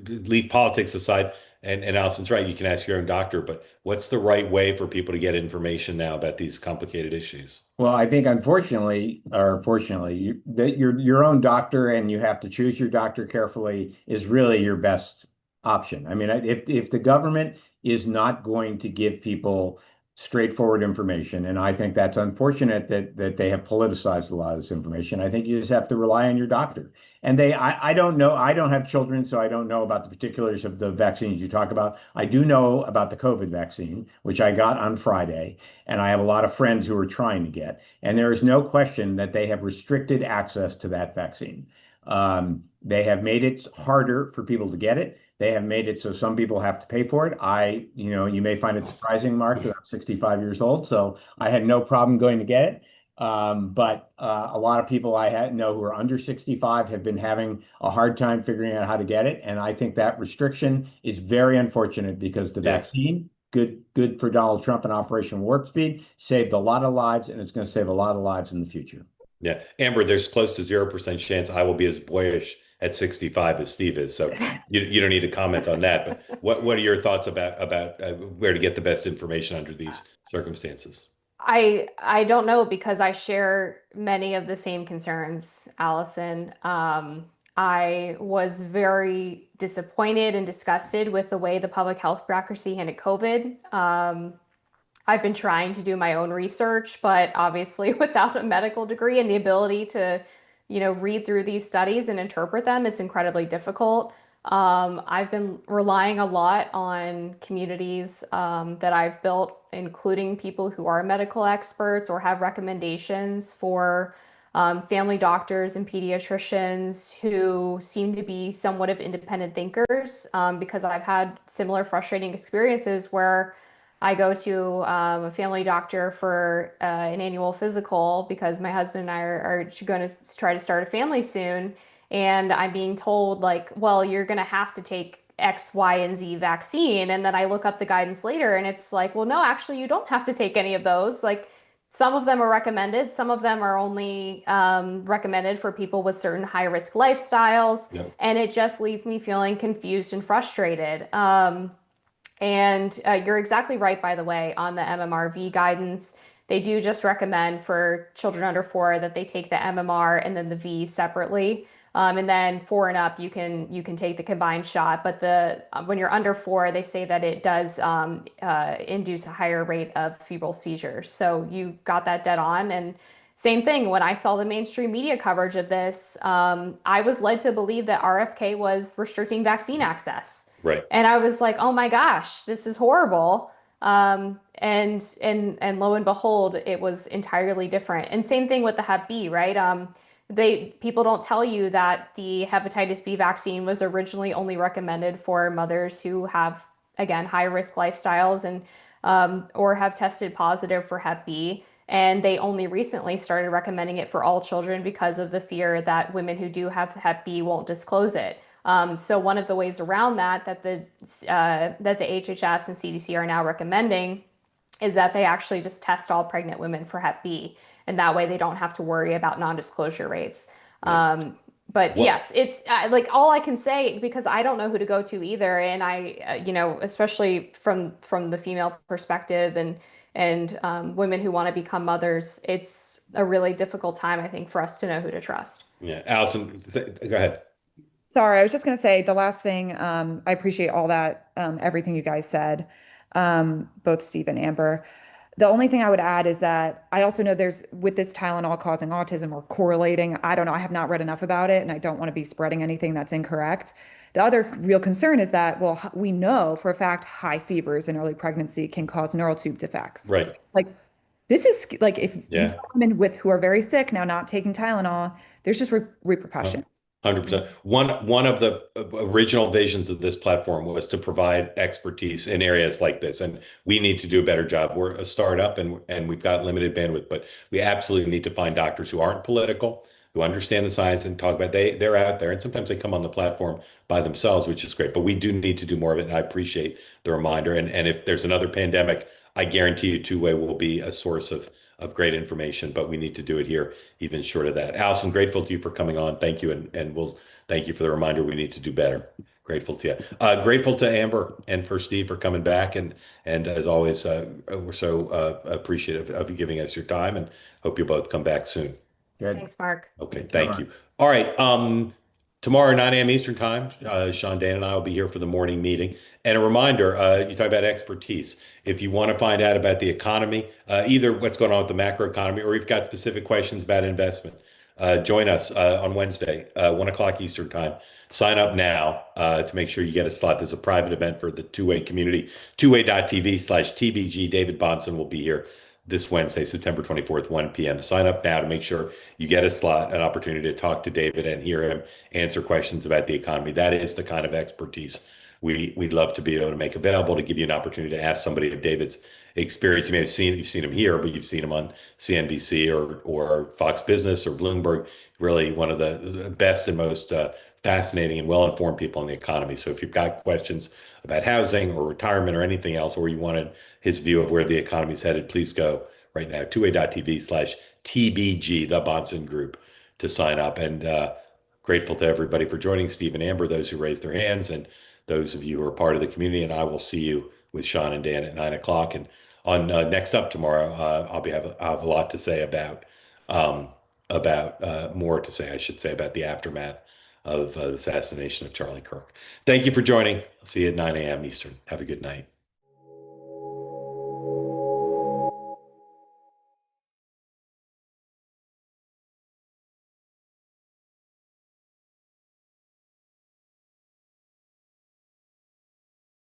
leave politics aside, and Allison's right. You can ask your own doctor, but what's the right way for people to get information now about these complicated issues? Well, I think unfortunately, or fortunately, that your own doctor, and you have to choose your doctor carefully, is really your best option. I mean, if the government is not going to give people straightforward information, and I think that's unfortunate that they have politicized a lot of this information. I think you just have to rely on your doctor. And I don't know, I don't have children, so I don't know about the particulars of the vaccines you talk about. I do know about the COVID vaccine, which I got on Friday, and I have a lot of friends who are trying to get. And there is no question that they have restricted access to that vaccine. They have made it harder for people to get it. They have made it so some people have to pay for it. You may find it surprising, Mark, that I'm 65 years old, so I had no problem going to get it. But a lot of people know who are under 65 have been having a hard time figuring out how to get it. And I think that restriction is very unfortunate because the vaccine, good for Donald Trump and Operation Warp Speed, saved a lot of lives, and it's going to save a lot of lives in the future. Yeah, Amber, there's close to 0% chance I will be as boyish at 65 as Steve is. So you don't need to comment on that. But what are your thoughts about where to get the best information under these circumstances? I don't know, because I share many of the same concerns, Allison. I was very disappointed and disgusted with the way the public health bureaucracy handled COVID. I've been trying to do my own research, but obviously without a medical degree and the ability to, read through these studies and interpret them, it's incredibly difficult. I've been relying a lot on communities that I've built, including people who are medical experts or have recommendations for family doctors and pediatricians who seem to be somewhat of independent thinkers, because I've had similar frustrating experiences where I go to a family doctor for an annual physical because my husband and I are going to try to start a family soon. And I'm being told, like, well, you're going to have to take X, Y, and Z vaccine. And then I look up the guidance later and it's like, well, no, actually, you don't have to take any of those. Like, some of them are recommended. Some of them are only recommended for people with certain high risk lifestyles. Yep. And it just leaves me feeling confused and frustrated. And you're exactly right, by the way, on the MMRV guidance. They do just recommend for children under 4 that they take the MMR and then the V separately. And then 4 and up, you can take the combined shot. But when you're under 4, they say that it does induce a higher rate of febrile seizures. So you got that dead on. And same thing, when I saw the mainstream media coverage of this, I was led to believe that RFK was restricting vaccine access. Right. And I was like, oh my gosh, this is horrible. And lo and behold, it was entirely different. And same thing with the Hep B, right? People don't tell you that the hepatitis B vaccine was originally only recommended for mothers who have, again, high risk lifestyles and or have tested positive for Hep B. And they only recently started recommending it for all children because of the fear that women who do have Hep B won't disclose it. So one of the ways around that the HHS and CDC are now recommending is that they actually just test all pregnant women for Hep B, and that way they don't have to worry about non-disclosure rates. But yes, it's like all I can say, because I don't know who to go to either, and I, especially from the female perspective and women who want to become mothers, it's a really difficult time, I think, for us to know who to trust. Yeah, Allison, go ahead. Sorry, I was just going to say the last thing. I appreciate all that, everything you guys said, both Steve and Amber. The only thing I would add is that I also know there's, with this Tylenol causing autism or correlating, I don't know, I have not read enough about it, and I don't want to be spreading anything that's incorrect. The other real concern is that, well, we know for a fact high fevers in early pregnancy can cause neural tube defects. Right. Like this is like if Yeah. you've got women with who are very sick now not taking Tylenol, there's just repercussions. 100%. One of the original visions of this platform was to provide expertise in areas like this, and we need to do a better job. We're a startup, and we've got limited bandwidth, but we absolutely need to find doctors who aren't political, who understand the science and talk about. They're out there, and sometimes they come on the platform by themselves, which is great. But we do need to do more of it, and I appreciate the reminder. And if there's another pandemic, I guarantee you, two-way will be a source of great information. But we need to do it here even short of that. Allison, grateful to you for coming on. Thank you. And we'll thank you for the reminder. We need to do better. Grateful to you. Grateful to Amber and for Steve for coming back. And as always, we're so appreciative of you giving us your time and hope you both come back soon. Good. Thanks, Mark. Okay. Thank you. All right. Tomorrow, 9 a.m. Eastern time, Sean, Dan, and I will be here for the morning meeting. And a reminder, you talk about expertise. If you want to find out about the economy, either what's going on with the macro economy, or you've got specific questions about investment, join us on Wednesday, 1 o'clock Eastern time. Sign up now to make sure you get a slot. There's a private event for the two-way community, twoway.tv/TBG. David Bonson will be here this Wednesday, September 24th, 1 p.m. Sign up now to make sure you get a slot, an opportunity to talk to David and hear him answer questions about the economy. That is the kind of expertise we'd love to be able to make available, to give you an opportunity to ask somebody of David's experience. You may have you've seen him here, but you've seen him on CNBC or Fox Business or Bloomberg. Really one of the best and most fascinating and well-informed people in the economy. So if you've got questions about housing or retirement or anything else, or you wanted his view of where the economy is headed, please go right now, twoway.tv/TBG, the Bonson Group, to sign up. And grateful to everybody for joining, Steve and Amber, those who raised their hands, and those of you who are part of the community. And I will see you with Sean and Dan at 9 o'clock. And on Next Up tomorrow, I'll have a lot to say about more to say, I should say, about the aftermath of the assassination of Charlie Kirk. Thank you for joining. I'll see you at 9 a.m. Eastern. Have a good night.